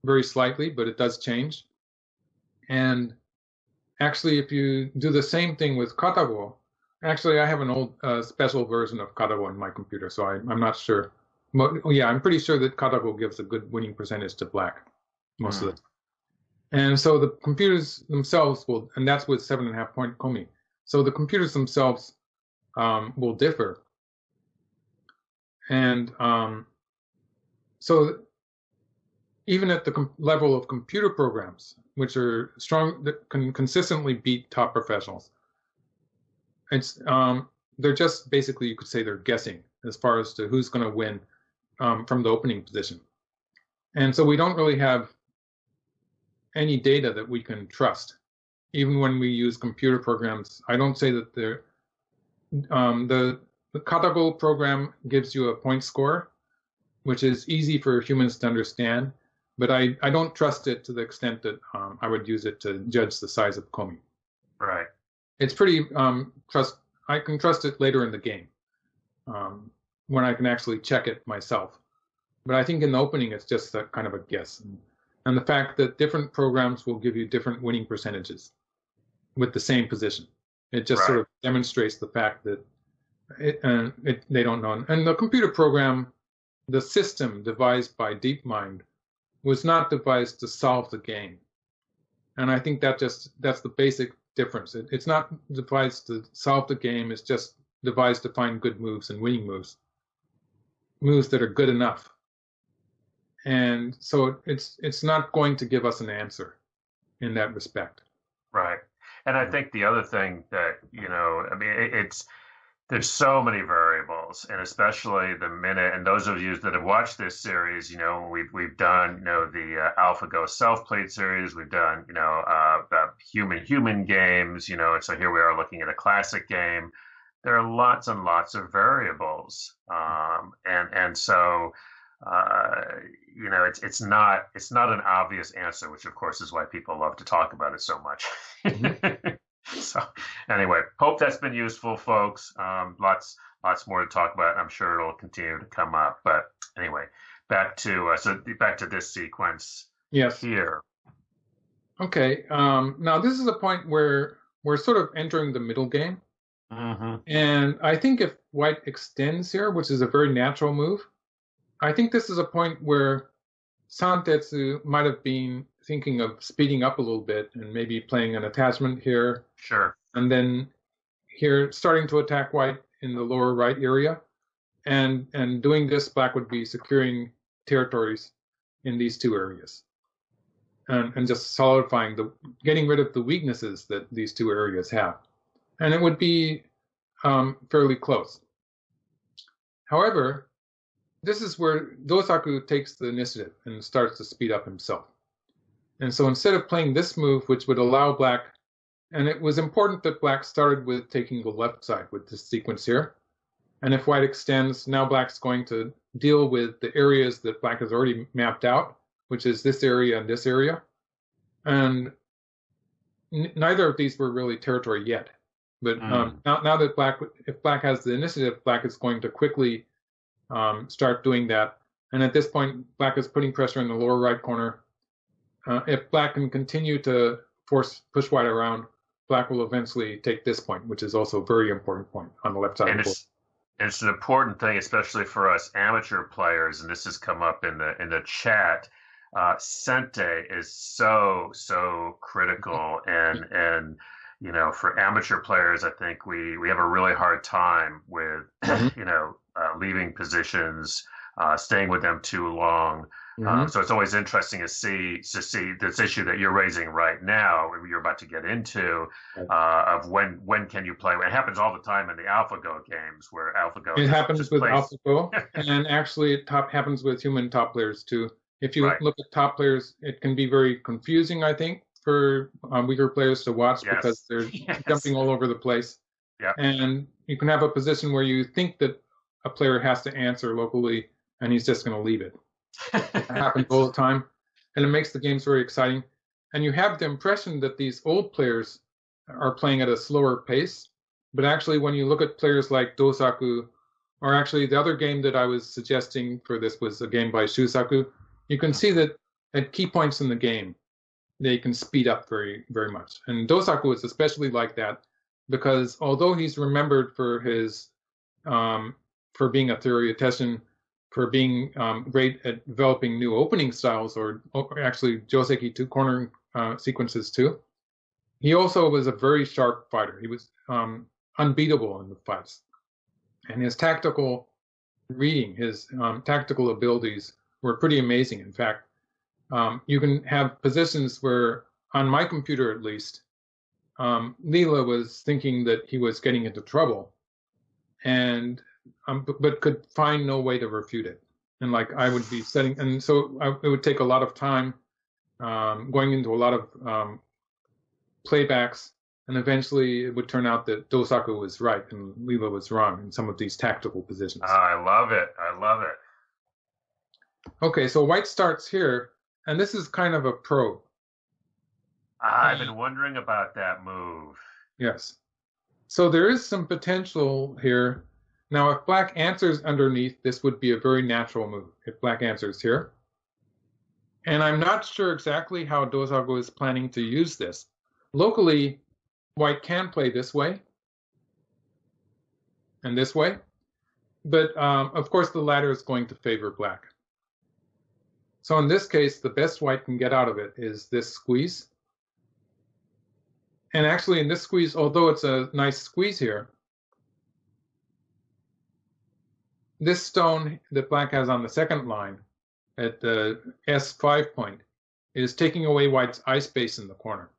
very slightly, but it does change. And actually, if you do the same thing with Katago, actually I have an old special version of Katago on my computer, so I'm not sure. Yeah, I'm pretty sure that Katago gives a good winning percentage to black most of the time. And so the computers themselves will, and that's with 7.5 point Komi. So the computers themselves will differ. And so even at the level of computer programs, which are strong, that can consistently beat top professionals, it's they're just basically, you could say they're guessing as far as to who's going to win from the opening position. And so we don't really have any data that we can trust. Even when we use computer programs, I don't say that the Katago program gives you a point score, which is easy for humans to understand, but I don't trust it to the extent that I would use it to judge the size of Komi. Right. It's pretty I can trust it later in the game when I can actually check it myself. But I think in the opening, it's just a kind of a guess. And the fact that different programs will give you different winning percentages with the same position. It just sort of demonstrates the fact that they don't know. And the computer program, the system devised by DeepMind, was not devised to solve the game. And I think that's the basic difference. It's not devised to solve the game. It's just devised to find good moves and winning moves, moves that are good enough. And so it's not going to give us an answer in that respect. Right. And I think the other thing that, I mean, there's so many variables, and especially the minute, and those of you that have watched this series, we've done, the AlphaGo self-played series, we've done, the human games, and so here we are looking at a classic game. There are lots and lots of variables. And so, it's not an obvious answer, which of course is why people love to talk about it so much. Mm-hmm. So anyway, hope that's been useful, folks. Lots more to talk about. I'm sure it'll continue to come up. But anyway, back to this sequence. Yes. Here. Okay. Now this is a point where we're sort of entering the middle game. Mm-hmm. And I think if white extends here, which is a very natural move, I think this is a point where Santetsu might have been thinking of speeding up a little bit and maybe playing an attachment here. Sure. And then here starting to attack white in the lower right area. And doing this, black would be securing territories in these two areas. And just solidifying getting rid of the weaknesses that these two areas have. And it would be fairly close. However, this is where Dosaku takes the initiative and starts to speed up himself. And so instead of playing this move, which would allow black, and it was important that black started with taking the left side with this sequence here. And if white extends, now black's going to deal with the areas that black has already mapped out, which is this area and this area. And neither of these were really territory yet. But now that if black has the initiative, black is going to quickly start doing that. And at this point, black is putting pressure in the lower right corner. If black can continue to push white around, black will eventually take this point, which is also a very important point on the left side of the board. It's an important thing, especially for us amateur players, and this has come up in the chat. Sente is so critical, and for amateur players, I think we have a really hard time with leaving positions, staying with them too long. So it's always interesting to see this issue that you're raising right now, you're about to get into, of when can you play. It happens all the time in the AlphaGo games, where AlphaGo it happens with AlphaGo, and actually it happens with human top players too. If you look at top players, it can be very confusing, I think, for weaker players to watch because they're jumping all over the place. Yeah. And you can have a position where you think that a player has to answer locally, and he's just going to leave it. It happens all the time, and it makes the games very exciting. And you have the impression that these old players are playing at a slower pace, but actually when you look at players like Dosaku, or actually the other game that I was suggesting for this was a game by Shusaku, you can see that at key points in the game, they can speed up very, very much. And Dosaku is especially like that because although he's remembered for his for being a theoretician, for being great at developing new opening styles, or actually Joseki two-corner sequences too. He also was a very sharp fighter. He was unbeatable in the fights. And his tactical reading, his tactical abilities were pretty amazing. In fact, you can have positions where, on my computer at least, Leela was thinking that he was getting into trouble, and but could find no way to refute it. And like I would be setting, and so it would take a lot of time, going into a lot of playbacks, and eventually it would turn out that Dosaku was right and Leela was wrong in some of these tactical positions. I love it. Okay, so white starts here, and this is kind of a probe. I've been wondering about that move. Yes. So there is some potential here. Now, if black answers underneath, this would be a very natural move, if black answers here. And I'm not sure exactly how Dosaku is planning to use this. Locally, white can play this way and this way. But, of course, the latter is going to favor black. So in this case, the best white can get out of it is this squeeze. And actually in this squeeze, although it's a nice squeeze here, this stone that black has on the second line at the S5 point is taking away white's eye space in the corner.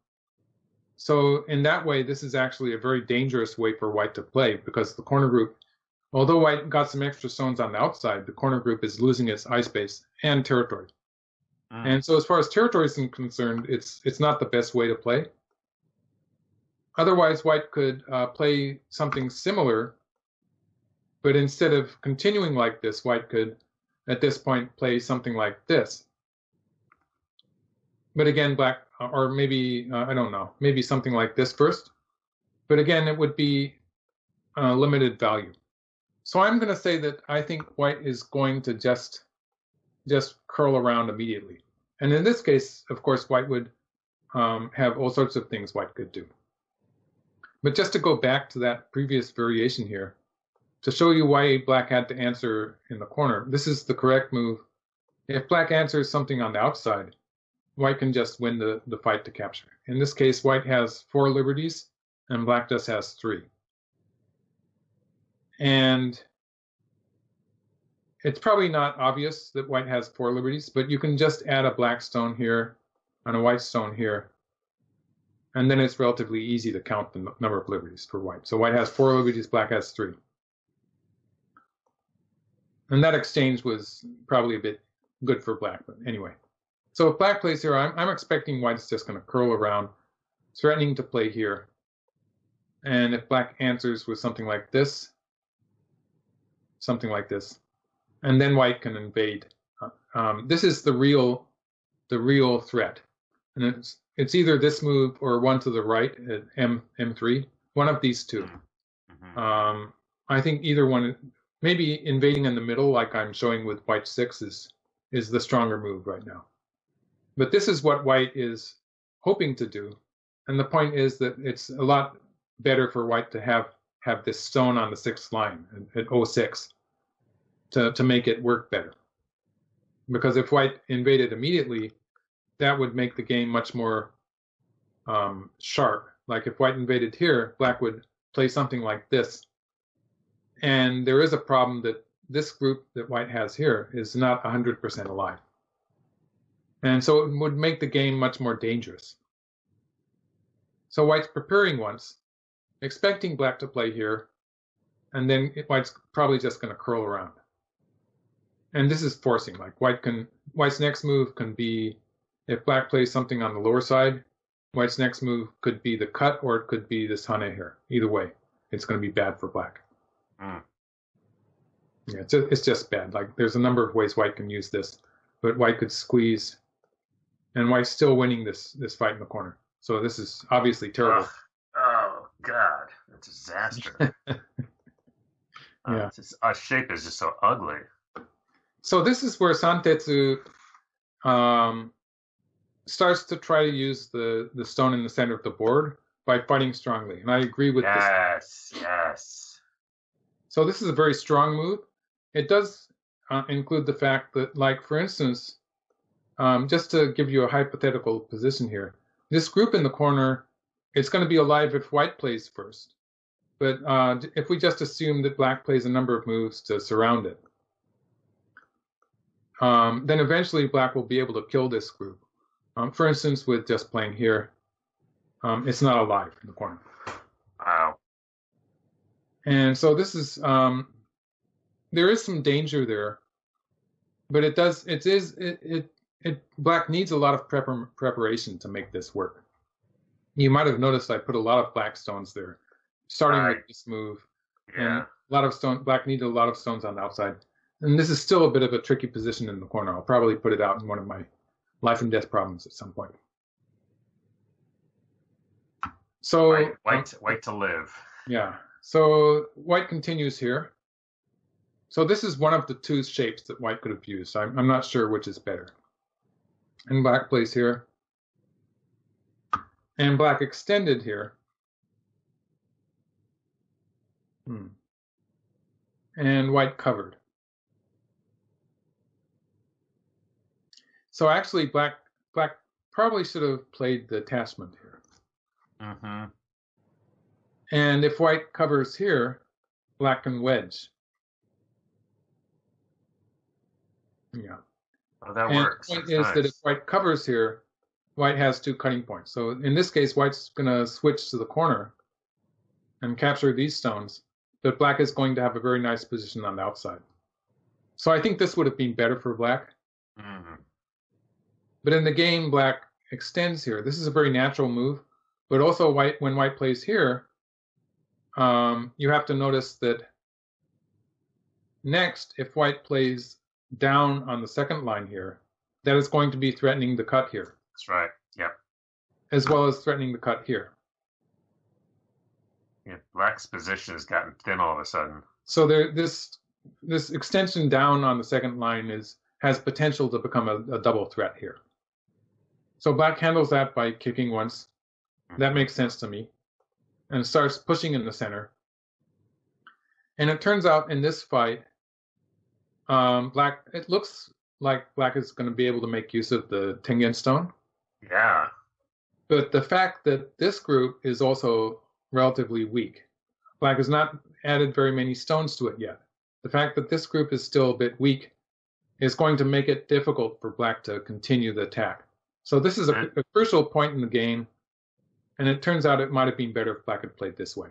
So in that way, this is actually a very dangerous way for white to play, because the corner group, although white got some extra stones on the outside, the corner group is losing its eye space and territory. And so as far as territory is concerned, it's not the best way to play. Otherwise, white could play something similar, but instead of continuing like this, white could, at this point, play something like this. But again, black, or maybe, I don't know, maybe something like this first. But again, it would be limited value. So I'm going to say that I think white is going to just curl around immediately. And in this case, of course, white would have all sorts of things white could do. But just to go back to that previous variation here, to show you why black had to answer in the corner, this is the correct move. If black answers something on the outside, white can just win the fight to capture. In this case, white has 4 liberties, and black just has 3. And it's probably not obvious that white has 4 liberties, but you can just add a black stone here and a white stone here, and then it's relatively easy to count the number of liberties for white. So white has 4 liberties, black has 3. And that exchange was probably a bit good for black, but anyway. So if black plays here, I'm expecting white's just going to curl around, threatening to play here. And if black answers with something like this, and then white can invade. This is the real threat, and it's either this move or one to the right at M3, one of these two. I think either one, maybe invading in the middle, like I'm showing with white 6, is the stronger move right now. But this is what white is hoping to do, and the point is that it's a lot better for white to have this stone on the 6th line at 06 to make it work better. Because if white invaded immediately, that would make the game much more sharp. Like if white invaded here, black would play something like this. And there is a problem that this group that white has here is not 100% alive. And so it would make the game much more dangerous. So white's preparing once, expecting black to play here, and then white's probably just going to curl around. And this is forcing. Like white's next move can be, if black plays something on the lower side, white's next move could be the cut, or it could be this hane here. Either way, it's going to be bad for black. Yeah, it's just bad. Like there's a number of ways white can use this, but white could squeeze, and white's still winning this fight in the corner. So this is obviously terrible. Oh God, a disaster. Yeah, our shape is just so ugly. So this is where Santetsu starts to try to use the stone in the center of the board by fighting strongly, and I agree with this. Yes. So this is a very strong move. It does include the fact that, like, for instance, just to give you a hypothetical position here, this group in the corner, it's going to be alive if white plays first. But if we just assume that black plays a number of moves to surround it, then eventually black will be able to kill this group. For instance, with just playing here, it's not alive in the corner. Wow. And so this is, there is some danger there, but black needs a lot of preparation to make this work. You might have noticed I put a lot of black stones there, starting with this move. Yeah. And black needed a lot of stones on the outside. And this is still a bit of a tricky position in the corner. I'll probably put it out in one of my life and death problems at some point. So white to live. Yeah. So white continues here. So this is one of the two shapes that white could have used. I'm not sure which is better. And black plays here. And black extended here. And white covered. So actually black probably should have played the attachment here. Mm-hmm. And if white covers here, black can wedge. Yeah. Oh, that And works. the point That's is that if nice. white covers here, white has 2 cutting points. So in this case, white's going to switch to the corner and capture these stones, but black is going to have a very nice position on the outside. So I think this would have been better for black. Mm-hmm. But in the game, black extends here. This is a very natural move. But also, when white plays here, you have to notice that next, if white plays down on the second line here, that is going to be threatening the cut here. That's right. Yep. As well as threatening the cut here. Yeah, black's position has gotten thin all of a sudden. So this extension down on the second line has potential to become a double threat here. So black handles that by kicking once. That makes sense to me. And starts pushing in the center. And it turns out in this fight, it looks like black is going to be able to make use of the Tengen stone. Yeah. But the fact that this group is also relatively weak. Black has not added very many stones to it yet. The fact that this group is still a bit weak is going to make it difficult for black to continue the attack. So this is a crucial point in the game, and it turns out it might have been better if black had played this way.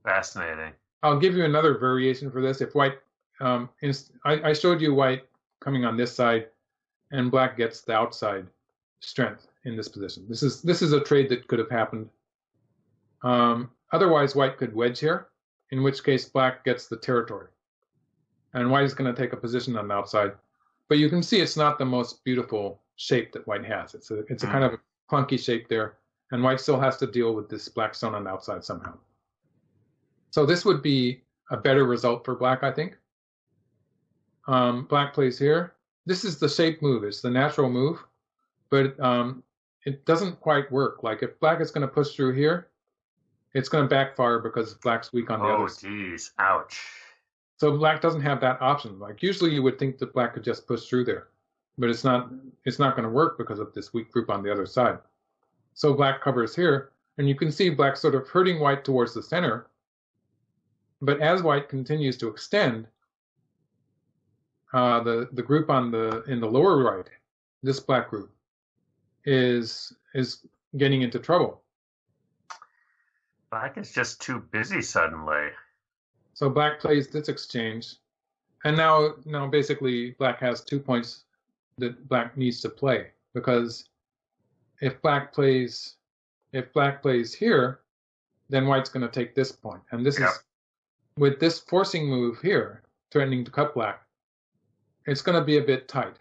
Fascinating. I'll give you another variation for this. If white, I showed you white coming on this side, and black gets the outside strength in this position. This is a trade that could have happened. Otherwise, white could wedge here, in which case black gets the territory. And white is going to take a position on the outside. But you can see it's not the most beautiful shape that white has. It's a kind of a clunky shape there. And white still has to deal with this black stone on the outside somehow. So this would be a better result for black, I think. Black plays here. This is the shape move. It's the natural move. But it doesn't quite work. Like if black is going to push through here, it's going to backfire because black's weak on the other side. Oh, geez. Ouch. So black doesn't have that option. Like usually you would think that black could just push through there. But it's not going to work because of this weak group on the other side. So black covers here. And you can see black sort of hurting white towards the center. But as white continues to extend, the group in the lower right, this black group, is getting into trouble. Black is just too busy suddenly. So black plays this exchange, and now basically black has 2 points that black needs to play, because if black plays here, then white's going to take this point, and this is with this forcing move here, threatening to cut black. It's going to be a bit tight.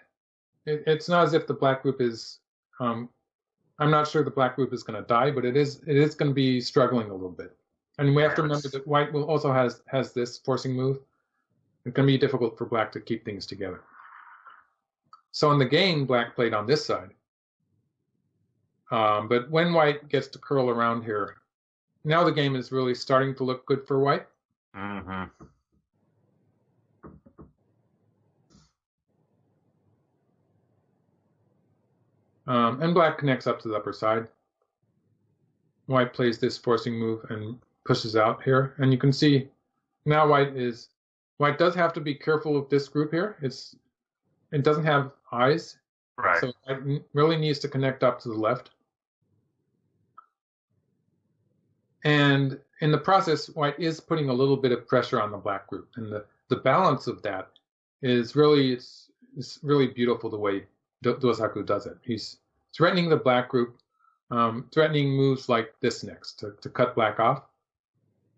It's not as if the black group is. I'm not sure the black group is going to die, but it is going to be struggling a little bit. And we have to remember that white will also has this forcing move. It's going to be difficult for black to keep things together. So in the game, black played on this side. But when white gets to curl around here, now the game is really starting to look good for white. Mm-hmm. And black connects up to the upper side. White plays this forcing move and pushes out here. And you can see now white does have to be careful of this group here. It doesn't have eyes. Right. So white really needs to connect up to the left. And in the process, white is putting a little bit of pressure on the black group. And the balance of that is really, it's really beautiful the way Dosaku does it. He's threatening the black group, threatening moves like this next to cut black off.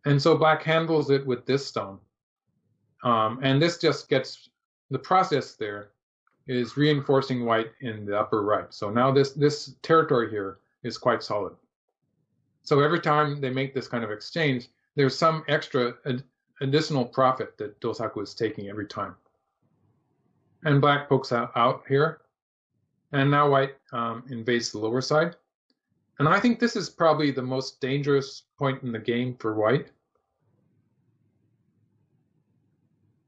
And so black handles it with this stone. And this just gets, the process there is reinforcing white in the upper right. So now this territory here is quite solid. So every time they make this kind of exchange, there's some extra additional profit that Dosaku is taking every time. And black pokes out here. And now white invades the lower side. And I think this is probably the most dangerous point in the game for white.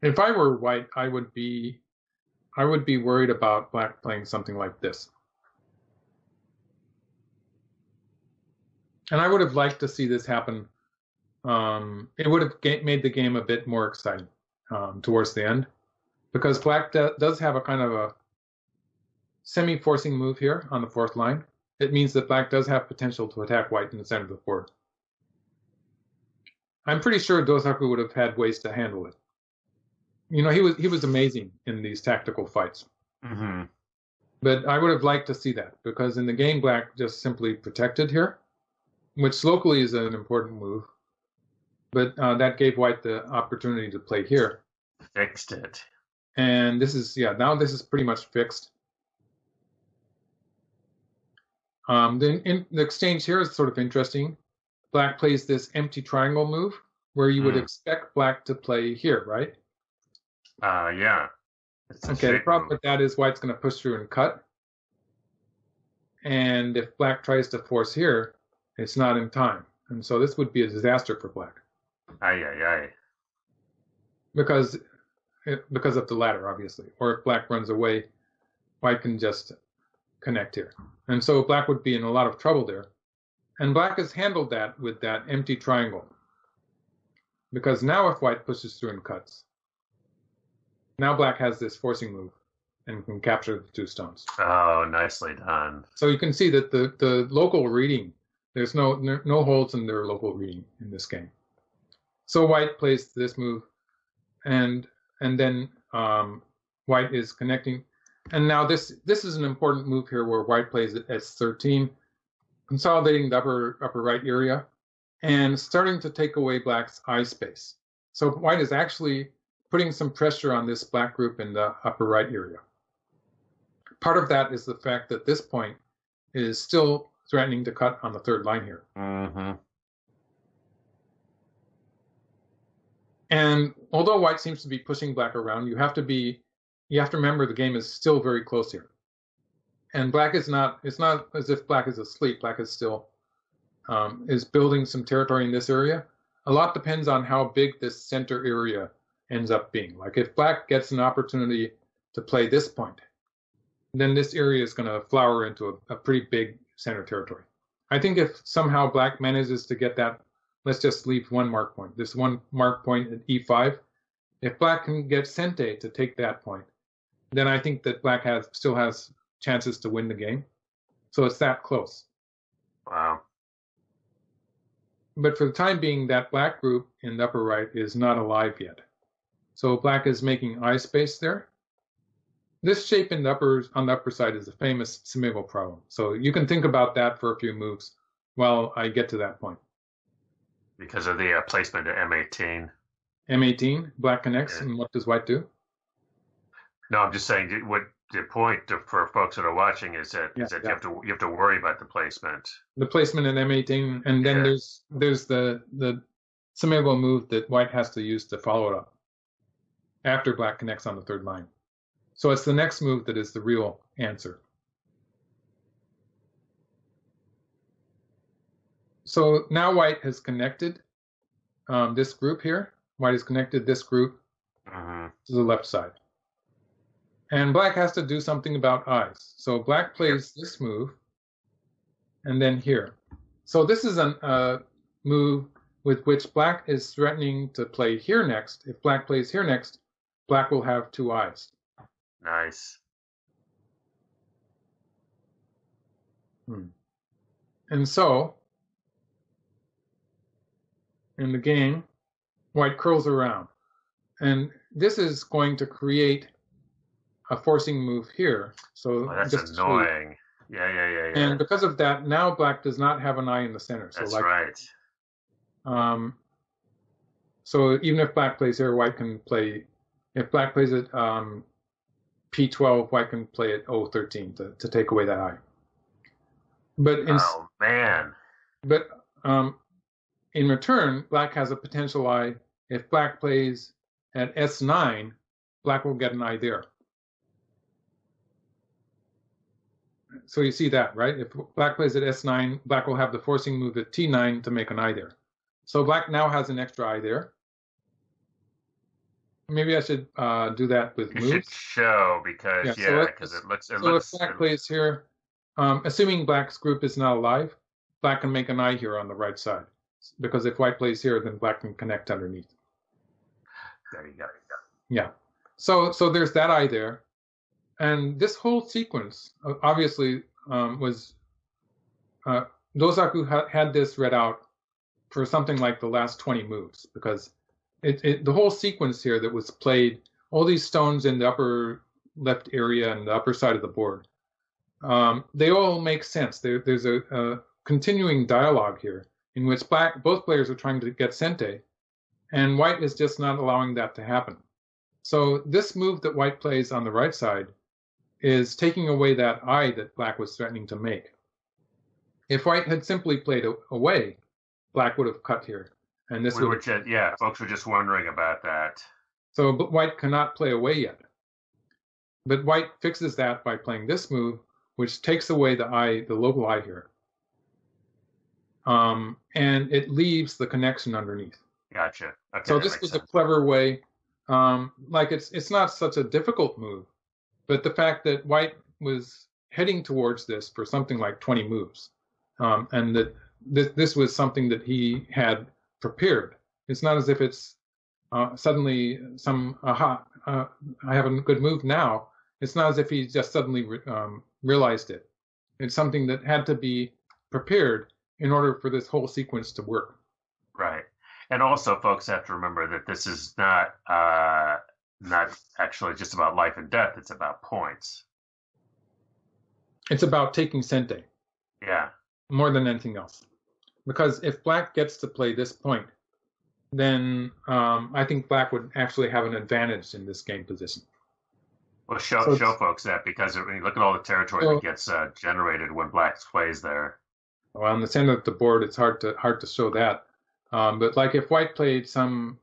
If I were white, I would be worried about black playing something like this. And I would have liked to see this happen. It would have made the game a bit more exciting towards the end, because black does have a kind of a semi-forcing move here on the fourth line. It means that black does have potential to attack white in the center of the board. I'm pretty sure Dosaku would have had ways to handle it. You know, he was amazing in these tactical fights. Mm-hmm. But I would have liked to see that, because in the game, black just simply protected here, which locally is an important move. But that gave white the opportunity to play here. Fixed it. And this is, now this is pretty much fixed. The exchange here is sort of interesting. Black plays this empty triangle move, where you would expect black to play here, right? Yeah. Okay, the problem with that is white's going to push through and cut. And if black tries to force here, it's not in time. And so this would be a disaster for black. Aye, aye, aye. Because of the ladder, obviously. Or if black runs away, white can just connect here. And so black would be in a lot of trouble there. And black has handled that with that empty triangle. Because now if white pushes through and cuts, now black has this forcing move and can capture the two stones. Oh, nicely done. So you can see that the local reading, there's no holes in their local reading in this game. So white plays this move, and then white is connecting. And now this is an important move here where white plays at S13, consolidating the upper right area and starting to take away black's eye space. So white is actually putting some pressure on this black group in the upper right area. Part of that is the fact that this point is still threatening to cut on the third line here. Mm-hmm. And although white seems to be pushing black around, you have to remember the game is still very close here. And black is not, it's not as if black is asleep. Black is still, is building some territory in this area. A lot depends on how big this center area ends up being. Like if black gets an opportunity to play this point, then this area is going to flower into a pretty big center territory. I think if somehow black manages to get that, let's just leave one mark point, this one mark point at E5, if black can get Sente to take that point, then I think that black still has chances to win the game. So it's that close. Wow. But for the time being, that black group in the upper right is not alive yet. So black is making eye space there. This shape on the upper side is a famous Semigo problem. So you can think about that for a few moves while I get to that point. Because of the placement of M18. M18, black connects, and what does white do? No, I'm just saying what the point for folks that are watching is that, you have to worry about the placement. The placement in M18, and then there's the Semigo move that white has to use to follow it up after black connects on the third line. So it's the next move that is the real answer. So now white has connected this group here. White has connected this group to the left side. And black has to do something about eyes. So black plays this move, and then here. So this is a move with which black is threatening to play here next. If black plays here next, black will have two eyes. Nice. And so, in the game, white curls around. And this is going to create a forcing move here. So that's annoying. Yeah. And because of that, now black does not have an eye in the center. So that's right. So even if black plays here, white can play. If black plays at P12, white can play at O13 to take away that eye. But oh man! But in return, black has a potential eye. If black plays at S9, black will get an eye there. So you see that, right? If black plays at S9, black will have the forcing move at T9 to make an eye there. So black now has an extra eye there. Maybe I should do that with moves. You should show because because it looks. So if black plays here, assuming black's group is not alive, black can make an eye here on the right side. Because if white plays here, then black can connect underneath. There you go. Yeah. So there's that eye there. And this whole sequence obviously was Dosaku had this read out for something like the last 20 moves, because the whole sequence here that was played, all these stones in the upper left area and the upper side of the board, they all make sense. There's a continuing dialogue here in which both players are trying to get Sente, and white is just not allowing that to happen. So this move that white plays on the right side is taking away that eye that black was threatening to make. If white had simply played away, black would have cut here. And this folks were just wondering about that. So but white cannot play away yet. But white fixes that by playing this move, which takes away the eye, the local eye here. And it leaves the connection underneath. Gotcha. Okay, so this was a clever way. Like it's not such a difficult move, but the fact that white was heading towards this for something like 20 moves, and that this was something that he had prepared. It's not as if it's suddenly some aha, I have a good move now. It's not as if he just suddenly realized it. It's something that had to be prepared in order for this whole sequence to work. Right. And also, folks have to remember that this is not actually just about life and death. It's about points. It's about taking Sente. Yeah. More than anything else. Because if black gets to play this point, then I think black would actually have an advantage in this game position. Well, show folks that, because when you look at all the territory that gets generated when black plays there. Well, on the center of the board, it's hard to show that. But like if white played some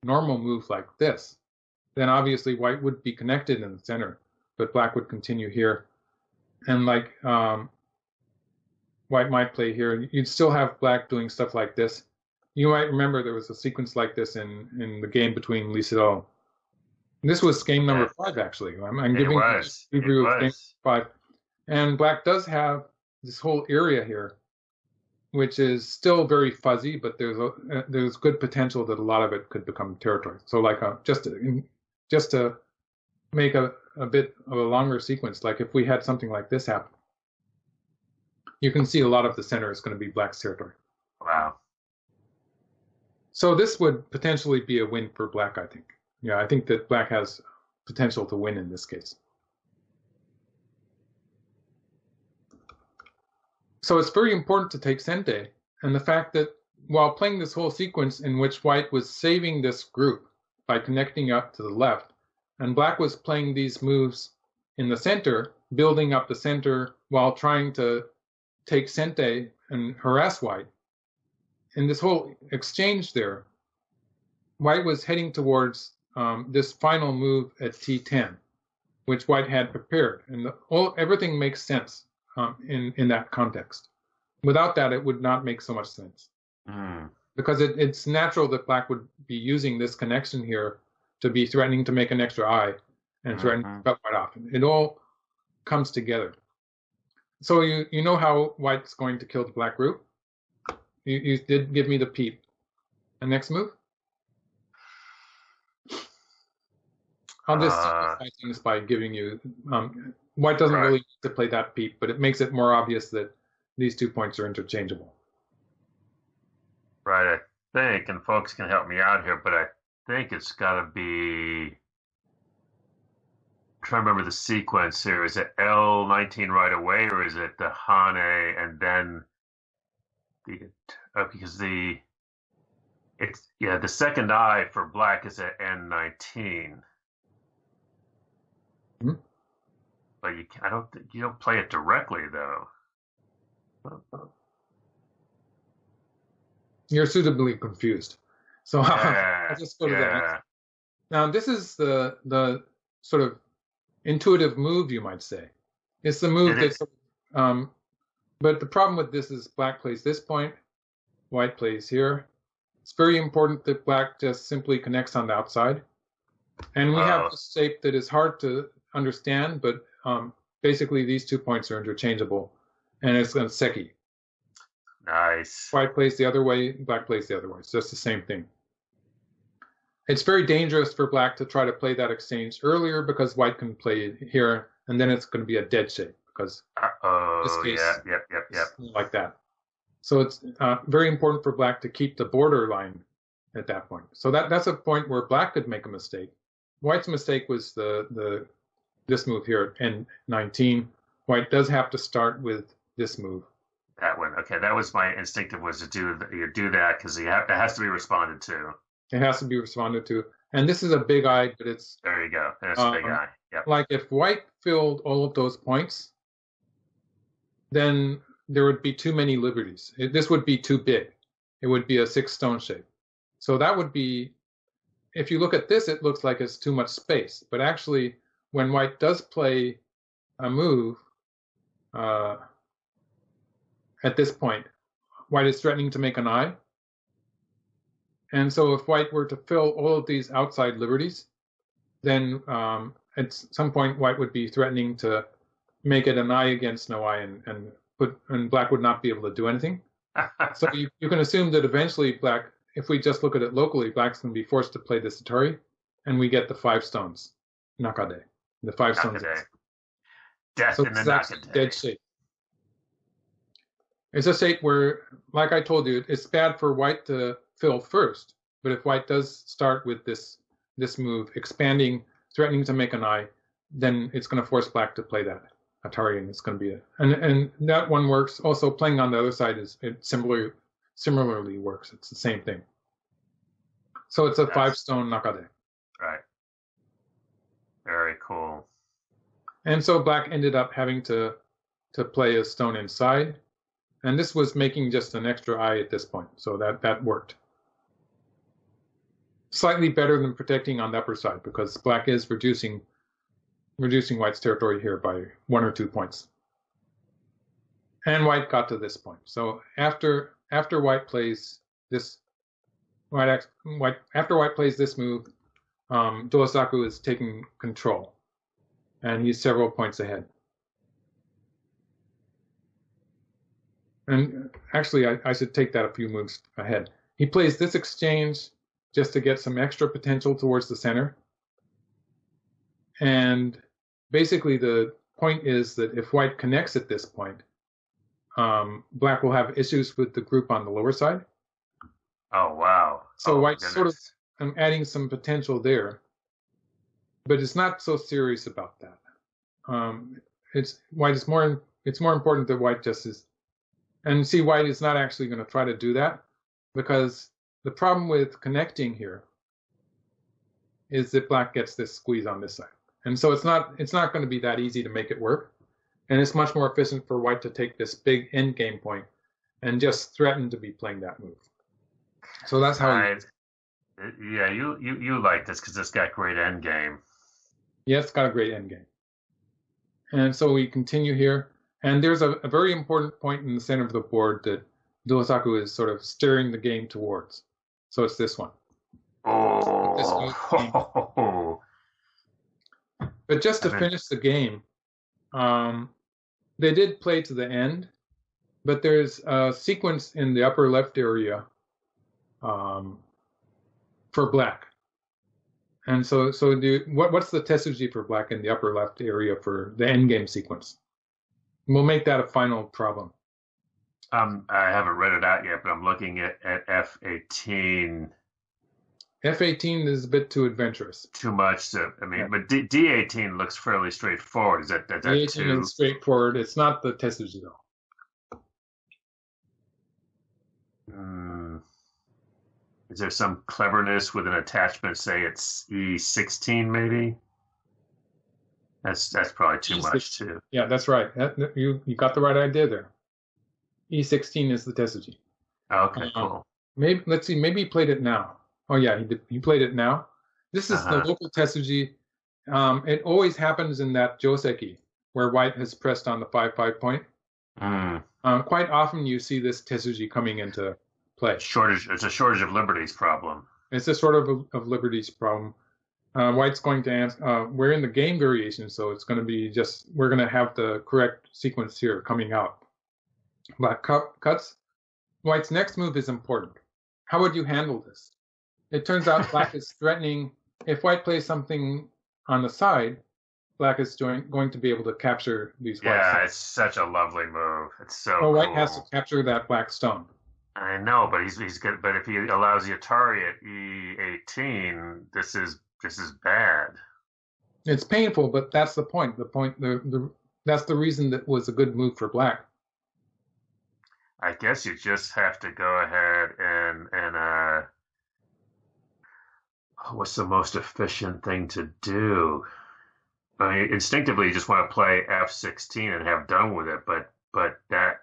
normal move like this, then obviously white would be connected in the center, but black would continue here. And like white might play here, you'd still have black doing stuff like this. You might remember there was a sequence like this in the game between Lee Sedol. This was game number 5, actually. I'm giving a review of game 5. And black does have this whole area here, which is still very fuzzy, but there's good potential that a lot of it could become territory. So like just to make a bit of a longer sequence, like if we had something like this happen, you can see a lot of the center is going to be black's territory. Wow. So this would potentially be a win for black, I think. Yeah, I think that black has potential to win in this case. So it's very important to take Sente, and the fact that while playing this whole sequence in which white was saving this group by connecting up to the left, and black was playing these moves in the center, building up the center while trying to take Sente and harass white. In this whole exchange there, white was heading towards this final move at T10, which white had prepared, and everything makes sense in that context. Without that, it would not make so much sense. Because it's natural that black would be using this connection here to be threatening to make an extra eye and threatening to cut white off. It all comes together. So you know how white's going to kill the black group? You did give me the peep. And next move? I'll just simplify things by giving you... white doesn't really need to play that peep, but it makes it more obvious that these 2 points are interchangeable. Right, I think, and folks can help me out here, but I think it's got to be... I'm trying to remember the sequence here. Is it L19 right away, or is it the Hane and then because the second eye for black is at N19. But you don't play it directly though. You're suitably confused. So I'll just go to that. Now this is the sort of intuitive move, you might say. It's the move that's but the problem with this is black plays this point, white plays here. It's very important that black just simply connects on the outside. And we have this shape that is hard to understand, but basically these 2 points are interchangeable, and it's a seki. Nice. White plays the other way, black plays the other way. It's just the same thing. It's very dangerous for black to try to play that exchange earlier because white can play it here, and then it's going to be a dead shape because this case Yep. like that. So it's very important for black to keep the border line at that point. So that's a point where black could make a mistake. White's mistake was this move here at N19. White does have to start with this move. That one. Okay, that was my instinctive was to do that because it has to be responded to. It has to be responded to. And this is a big eye, but it's... There you go. That's a big eye. Yep. Like if white filled all of those points, then there would be too many liberties. This would be too big. It would be a 6-stone shape. So that would be... If you look at this, it looks like it's too much space. But actually, when white does play a move, at this point, white is threatening to make an eye. And so if white were to fill all of these outside liberties, then at some point white would be threatening to make it an eye against no eye, and black would not be able to do anything. So you can assume that eventually black, if we just look at it locally, black's going to be forced to play this Atari, and we get the 5 stones, Nakade. The 5 stones. Death so in the Nakade. Dead shape. It's a shape where, like I told you, it's bad for white to fill first, but if white does start with this move, expanding, threatening to make an eye, then it's going to force black to play that Atari, and it's going to be and that one works. Also, playing on the other side similarly works. It's the same thing. So it's a 5-stone Nakade. Right. Very cool. And so black ended up having to play a stone inside, and this was making just an extra eye at this point, so that worked. Slightly better than protecting on the upper side because black is reducing white's territory here by 1 or 2 points. And white got to this point. So after white plays this after white plays this move, Dosaku is taking control, and he's several points ahead. And actually, I should take that a few moves ahead. He plays this exchange just to get some extra potential towards the center. And basically the point is that if white connects at this point, black will have issues with the group on the lower side. Oh, wow. So white's sort of adding some potential there, but it's not so serious about that. It's more important that white just is, and see, white is not actually going to try to do that because the problem with connecting here is that black gets this squeeze on this side. And so it's not going to be that easy to make it work. And it's much more efficient for white to take this big endgame point and just threaten to be playing that move. So that's how you like this because it's got great endgame. Yeah, it's got a great endgame. And so we continue here. And there's a very important point in the center of the board that Dosaku is sort of steering the game towards. So it's this one. Oh. But just to finish the game, they did play to the end, but there's a sequence in the upper left area for black. And so what's the Tetsuji for black in the upper left area for the endgame sequence? We'll make that a final problem. I haven't read it out yet, but I'm looking at F18. F18 is a bit too adventurous. Too much. But D18 looks fairly straightforward. Is that D18 is straightforward. It's not the Tetsuji though. Is there some cleverness with an attachment? Say it's E16, maybe. That's probably too much too. Yeah, that's right. You got the right idea there. E16 is the Tetsuji. Okay, cool. Maybe let's see. Maybe he played it now. Oh yeah, he played it now. This is the local Tetsuji. It always happens in that Joseki where white has pressed on the 5-5 point. Quite often you see this Tetsuji coming into play. It's a shortage of liberties problem. It's a sort of liberties problem. White's going to answer. We're in the game variation, so it's going to be we're going to have the correct sequence here coming out. Black cuts, White's next move is important. How would you handle this? It turns out black is threatening. If white plays something on the side, black is going to be able to capture these white stones. Yeah, it's such a lovely move. It's so Well, white cool. has to capture that black stone. I know, but he's good. But if he allows the Atari at E18, this is bad. It's painful, but that's the point. That's the reason that was a good move for black. I guess you just have to go ahead and what's the most efficient thing to do? I mean, instinctively, you just want to play F16 and have done with it. But that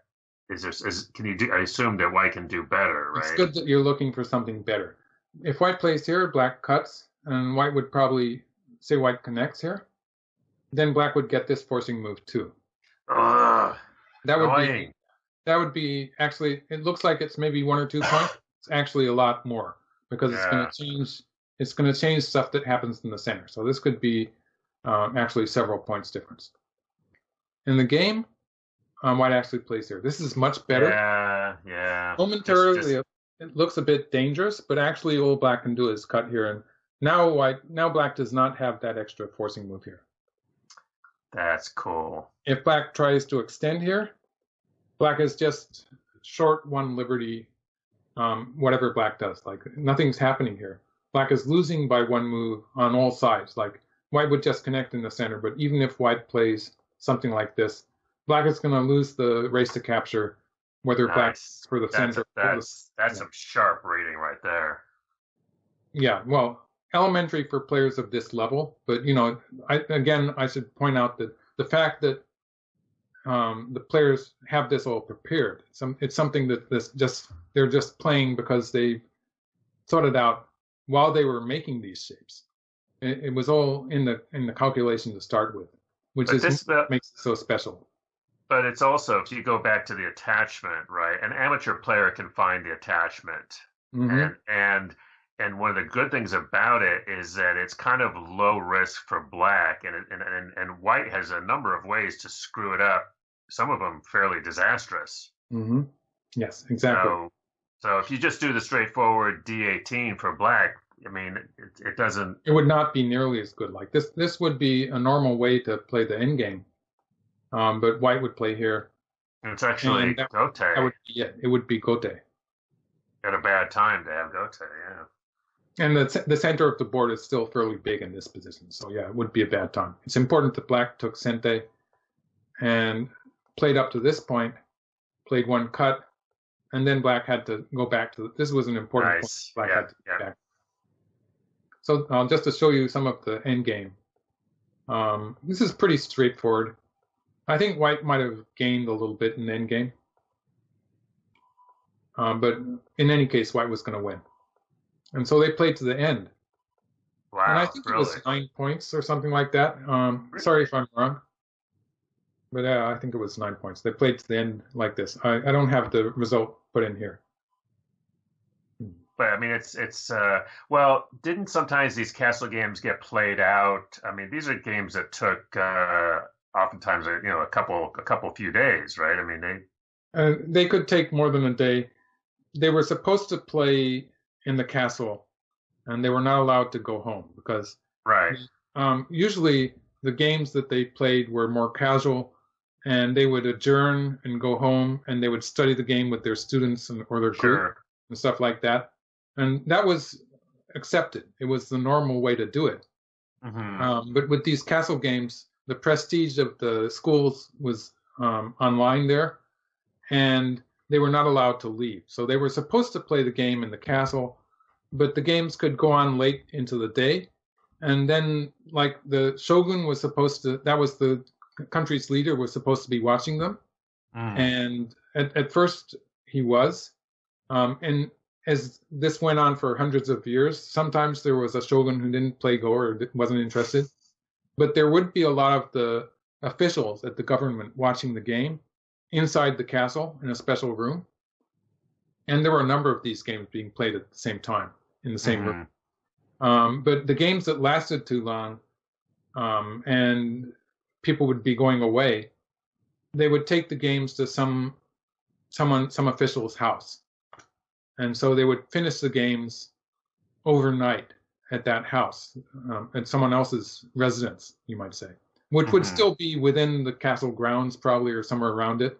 can you do? I assume that white can do better, right? It's good that you're looking for something better. If white plays here, black cuts, and white would probably say white connects here. Then black would get this forcing move too. Ugh, that would annoying. be actually. It looks like it's maybe 1 or 2 points. It's actually a lot more because it's going to change. It's going to change stuff that happens in the center. So this could be actually several points difference. In the game, white actually plays here. This is much better. Yeah. Momentarily, it looks a bit dangerous, but actually all black can do is cut here. And now black does not have that extra forcing move here. That's cool. If black tries to extend here, black is just short 1 liberty, whatever black does. Like nothing's happening here. Black is losing by 1 move on all sides. Like white would just connect in the center, but even if white plays something like this, black is going to lose the race to capture, whether black for the center. That's some sharp reading right there. Yeah, well, elementary for players of this level, but I should point out that the fact that the players have this all prepared, it's something that they're just playing because they sorted out while they were making these shapes. It was all in the calculation to start with, which makes it so special. But it's also, if you go back to the attachment, right? An amateur player can find the attachment, and one of the good things about it is that it's kind of low risk for black, and white has a number of ways to screw it up. Some of them fairly disastrous. Mm-hmm. Yes, exactly. So if you just do the straightforward D18 for black, I mean, it doesn't. It would not be nearly as good. Like this would be a normal way to play the endgame, but white would play here. And it's actually gote. It would be gote. At a bad time to have gote, yeah. And the center of the board is still fairly big in this position, so yeah, it would be a bad time. It's important that black took Sente and played up to this point, played 1 cut, and then black had to go back to this was an important point. Black had to go back. So just to show you some of the end game, this is pretty straightforward. I think white might have gained a little bit in the end game, but in any case, white was going to win. And so they played to the end. Wow, and I think it was 9 points or something like that. Sorry if I'm wrong. But I think it was 9 points. They played to the end like this. I don't have the result put in here. But I mean, it's well, didn't sometimes these castle games get played out? I mean, these are games that took oftentimes a couple few days, right? I mean, they could take more than a day. They were supposed to play in the castle, and they were not allowed to go home because usually the games that they played were more casual, and they would adjourn and go home, and they would study the game with their students or their group and stuff like that. And that was accepted. It was the normal way to do it. Mm-hmm. But with these castle games, the prestige of the schools was online there, and they were not allowed to leave. So they were supposed to play the game in the castle, but the games could go on late into the day. And then, like, the shogun was supposed to, that was the country's leader, was supposed to be watching them. And at first he was. And as this went on for hundreds of years, sometimes there was a shogun who didn't play Go or wasn't interested. But there would be a lot of the officials at the government watching the game inside the castle in a special room. And there were a number of these games being played at the same time in the same room. But the games that lasted too long and people would be going away, they would take the games to some official's house. and so they would finish the games overnight at that house, at someone else's residence, you might say, which would still be within the castle grounds probably or somewhere around it,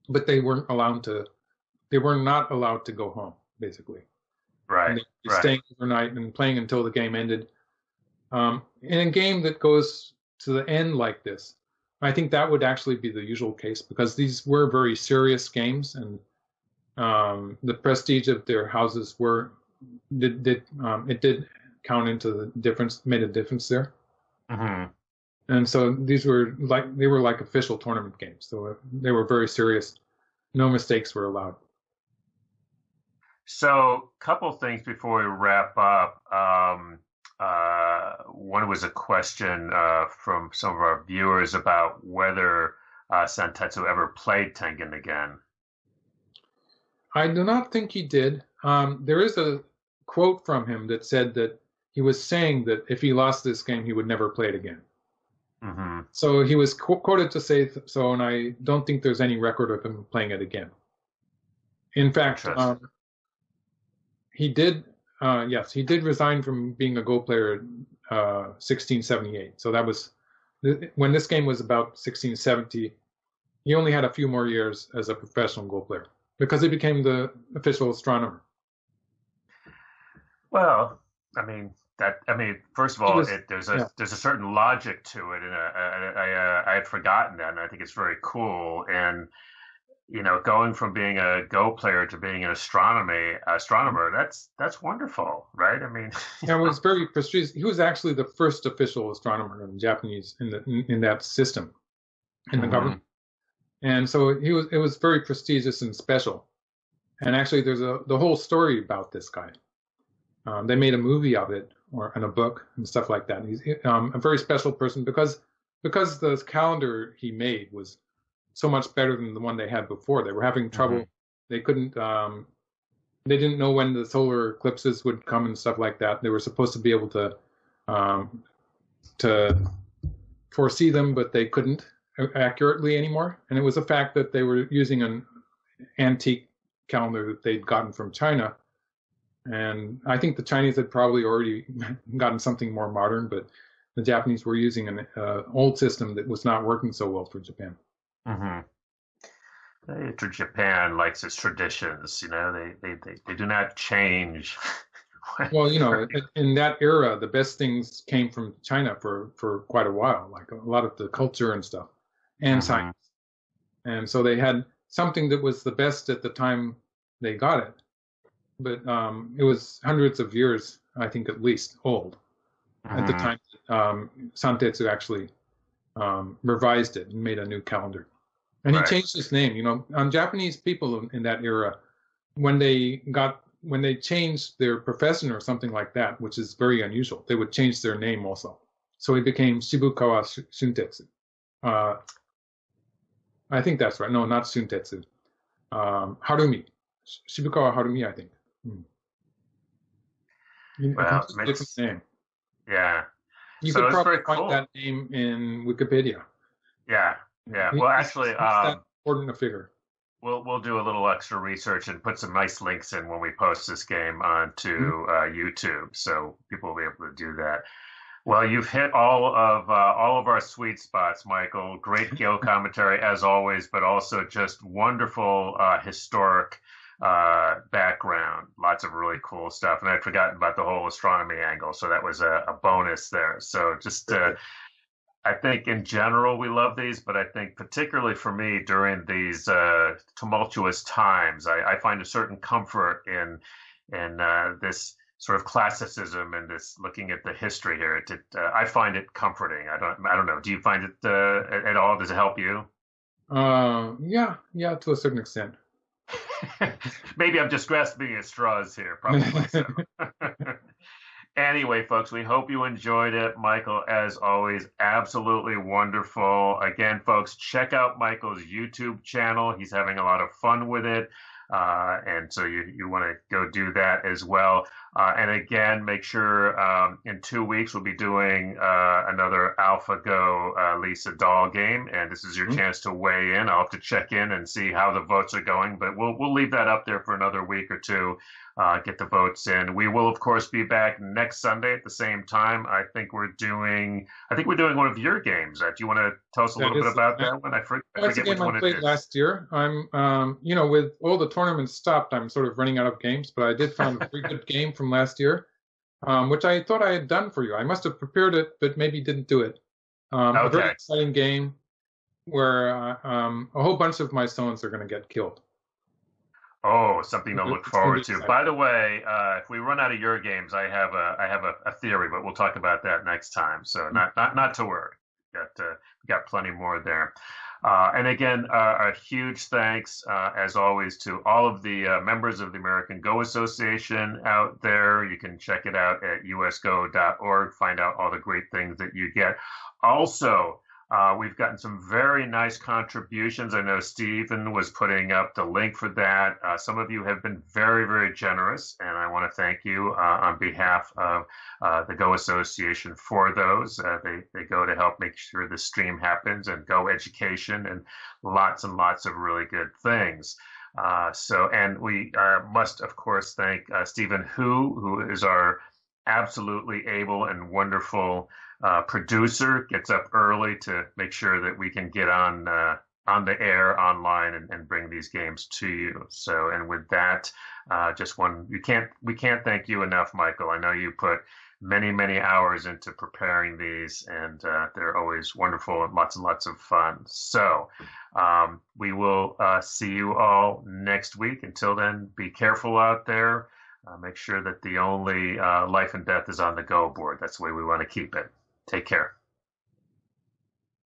but they were not allowed to go home, basically. Right. Staying overnight and playing until the game ended. In a game that goes to the end like this, I think that would actually be the usual case, because these were very serious games, and the prestige of their houses did count into the difference, made a difference there. And so these were like official tournament games. So they were very serious. No mistakes were allowed. So, couple things before we wrap up. One was a question from some of our viewers about whether Santetsu ever played Tengen again. I do not think he did. There is a quote from him that said that he was saying that if he lost this game, he would never play it again. So he was quoted to say so, and I don't think there's any record of him playing it again. In fact, he did. Yes, he did resign from being a Go player in 1678. So that was when this game was about 1670. He only had a few more years as a professional Go player because he became the official astronomer. Well, first of all, there's a certain logic to it, and I had forgotten that, and I think it's very cool. And going from being a Go player to being an astronomer, that's wonderful, right? I mean, it was very prestigious. He was actually the first official astronomer in Japanese in that system in the government, and so it was very prestigious and special. And actually, there's the whole story about this guy. They made a movie of it, or in a book and stuff like that. He's a very special person because the calendar he made was so much better than the one they had before. They were having trouble. They couldn't. They didn't know when the solar eclipses would come and stuff like that. They were supposed to be able to foresee them, but they couldn't accurately anymore. And it was a fact that they were using an antique calendar that they'd gotten from China. And I think the Chinese had probably already gotten something more modern, but the Japanese were using an old system that was not working so well for Japan. Japan likes its traditions. They do not change. Well, in that era, the best things came from China for quite a while, like a lot of the culture and stuff, and science. And so they had something that was the best at the time they got it. But it was hundreds of years, I think, at least old at the time Santetsu actually revised it and made a new calendar. And he changed his name. Japanese people in that era, when they changed their profession or something like that, which is very unusual, they would change their name also. So he became Shibukawa Shuntetsu. I think that's right. No, not Shuntetsu. Harumi. Shibukawa Harumi, I think. Well, different name. Yeah. You could probably find that name in Wikipedia. Yeah. Well, actually, that important a figure. We'll do a little extra research and put some nice links in when we post this game onto YouTube, so people will be able to do that. Well, you've hit all of our sweet spots, Michael. Great Go commentary as always, but also just wonderful historic background. Lots of really cool stuff, and I'd forgotten about the whole astronomy angle, so that was a bonus there. So just I think in general we love these, but I think particularly for me during these tumultuous times, I find a certain comfort in this sort of classicism and this looking at the history here. I find it comforting. I don't know. Do you find it at all? Does it help you? Yeah, to a certain extent. Maybe I'm just grasping at straws here, probably. So. Anyway, folks, we hope you enjoyed it. Michael, as always, absolutely wonderful. Again, folks, check out Michael's YouTube channel. He's having a lot of fun with it. And so you want to go do that as well. And again, make sure in 2 weeks we'll be doing another AlphaGo Lisa Doll game, and this is your chance to weigh in. I'll have to check in and see how the votes are going, but we'll leave that up there for another week or two. Get the votes in. We will, of course, be back next Sunday at the same time. I think we're doing one of your games. Do you want to tell us a little bit about that one? I forget That's a which game one I it played is. last year. I'm, with all the tournaments stopped, I'm sort of running out of games, but I did find a pretty good game from last year, which I thought I had done for you. I must have prepared it, but maybe didn't do it. A very Okay. exciting game where a whole bunch of my stones are going to get killed. Oh, something to look It's going to be forward to. exciting. By the way, if we run out of your games, I have a theory, but we'll talk about that next time. So not to worry. Got plenty more there. And again, a huge thanks, as always, to all of the members of the American Go Association out there. You can check it out at usgo.org, find out all the great things that you get. Also, we've gotten some very nice contributions. I know Stephen was putting up the link for that. Some of you have been very, very generous, and I want to thank you on behalf of the Go Association for those. They go to help make sure the stream happens, and Go Education, and lots of really good things. And we must, of course, thank Stephen who is our absolutely able and wonderful producer, gets up early to make sure that we can get on the air online and bring these games to you. So, and with that, we can't thank you enough, Michael. I know you put many hours into preparing these, and they're always wonderful and lots of fun. So we will see you all next week. Until then, be careful out there. Make sure that the only life and death is on the Go board. That's the way we want to keep it. Take care.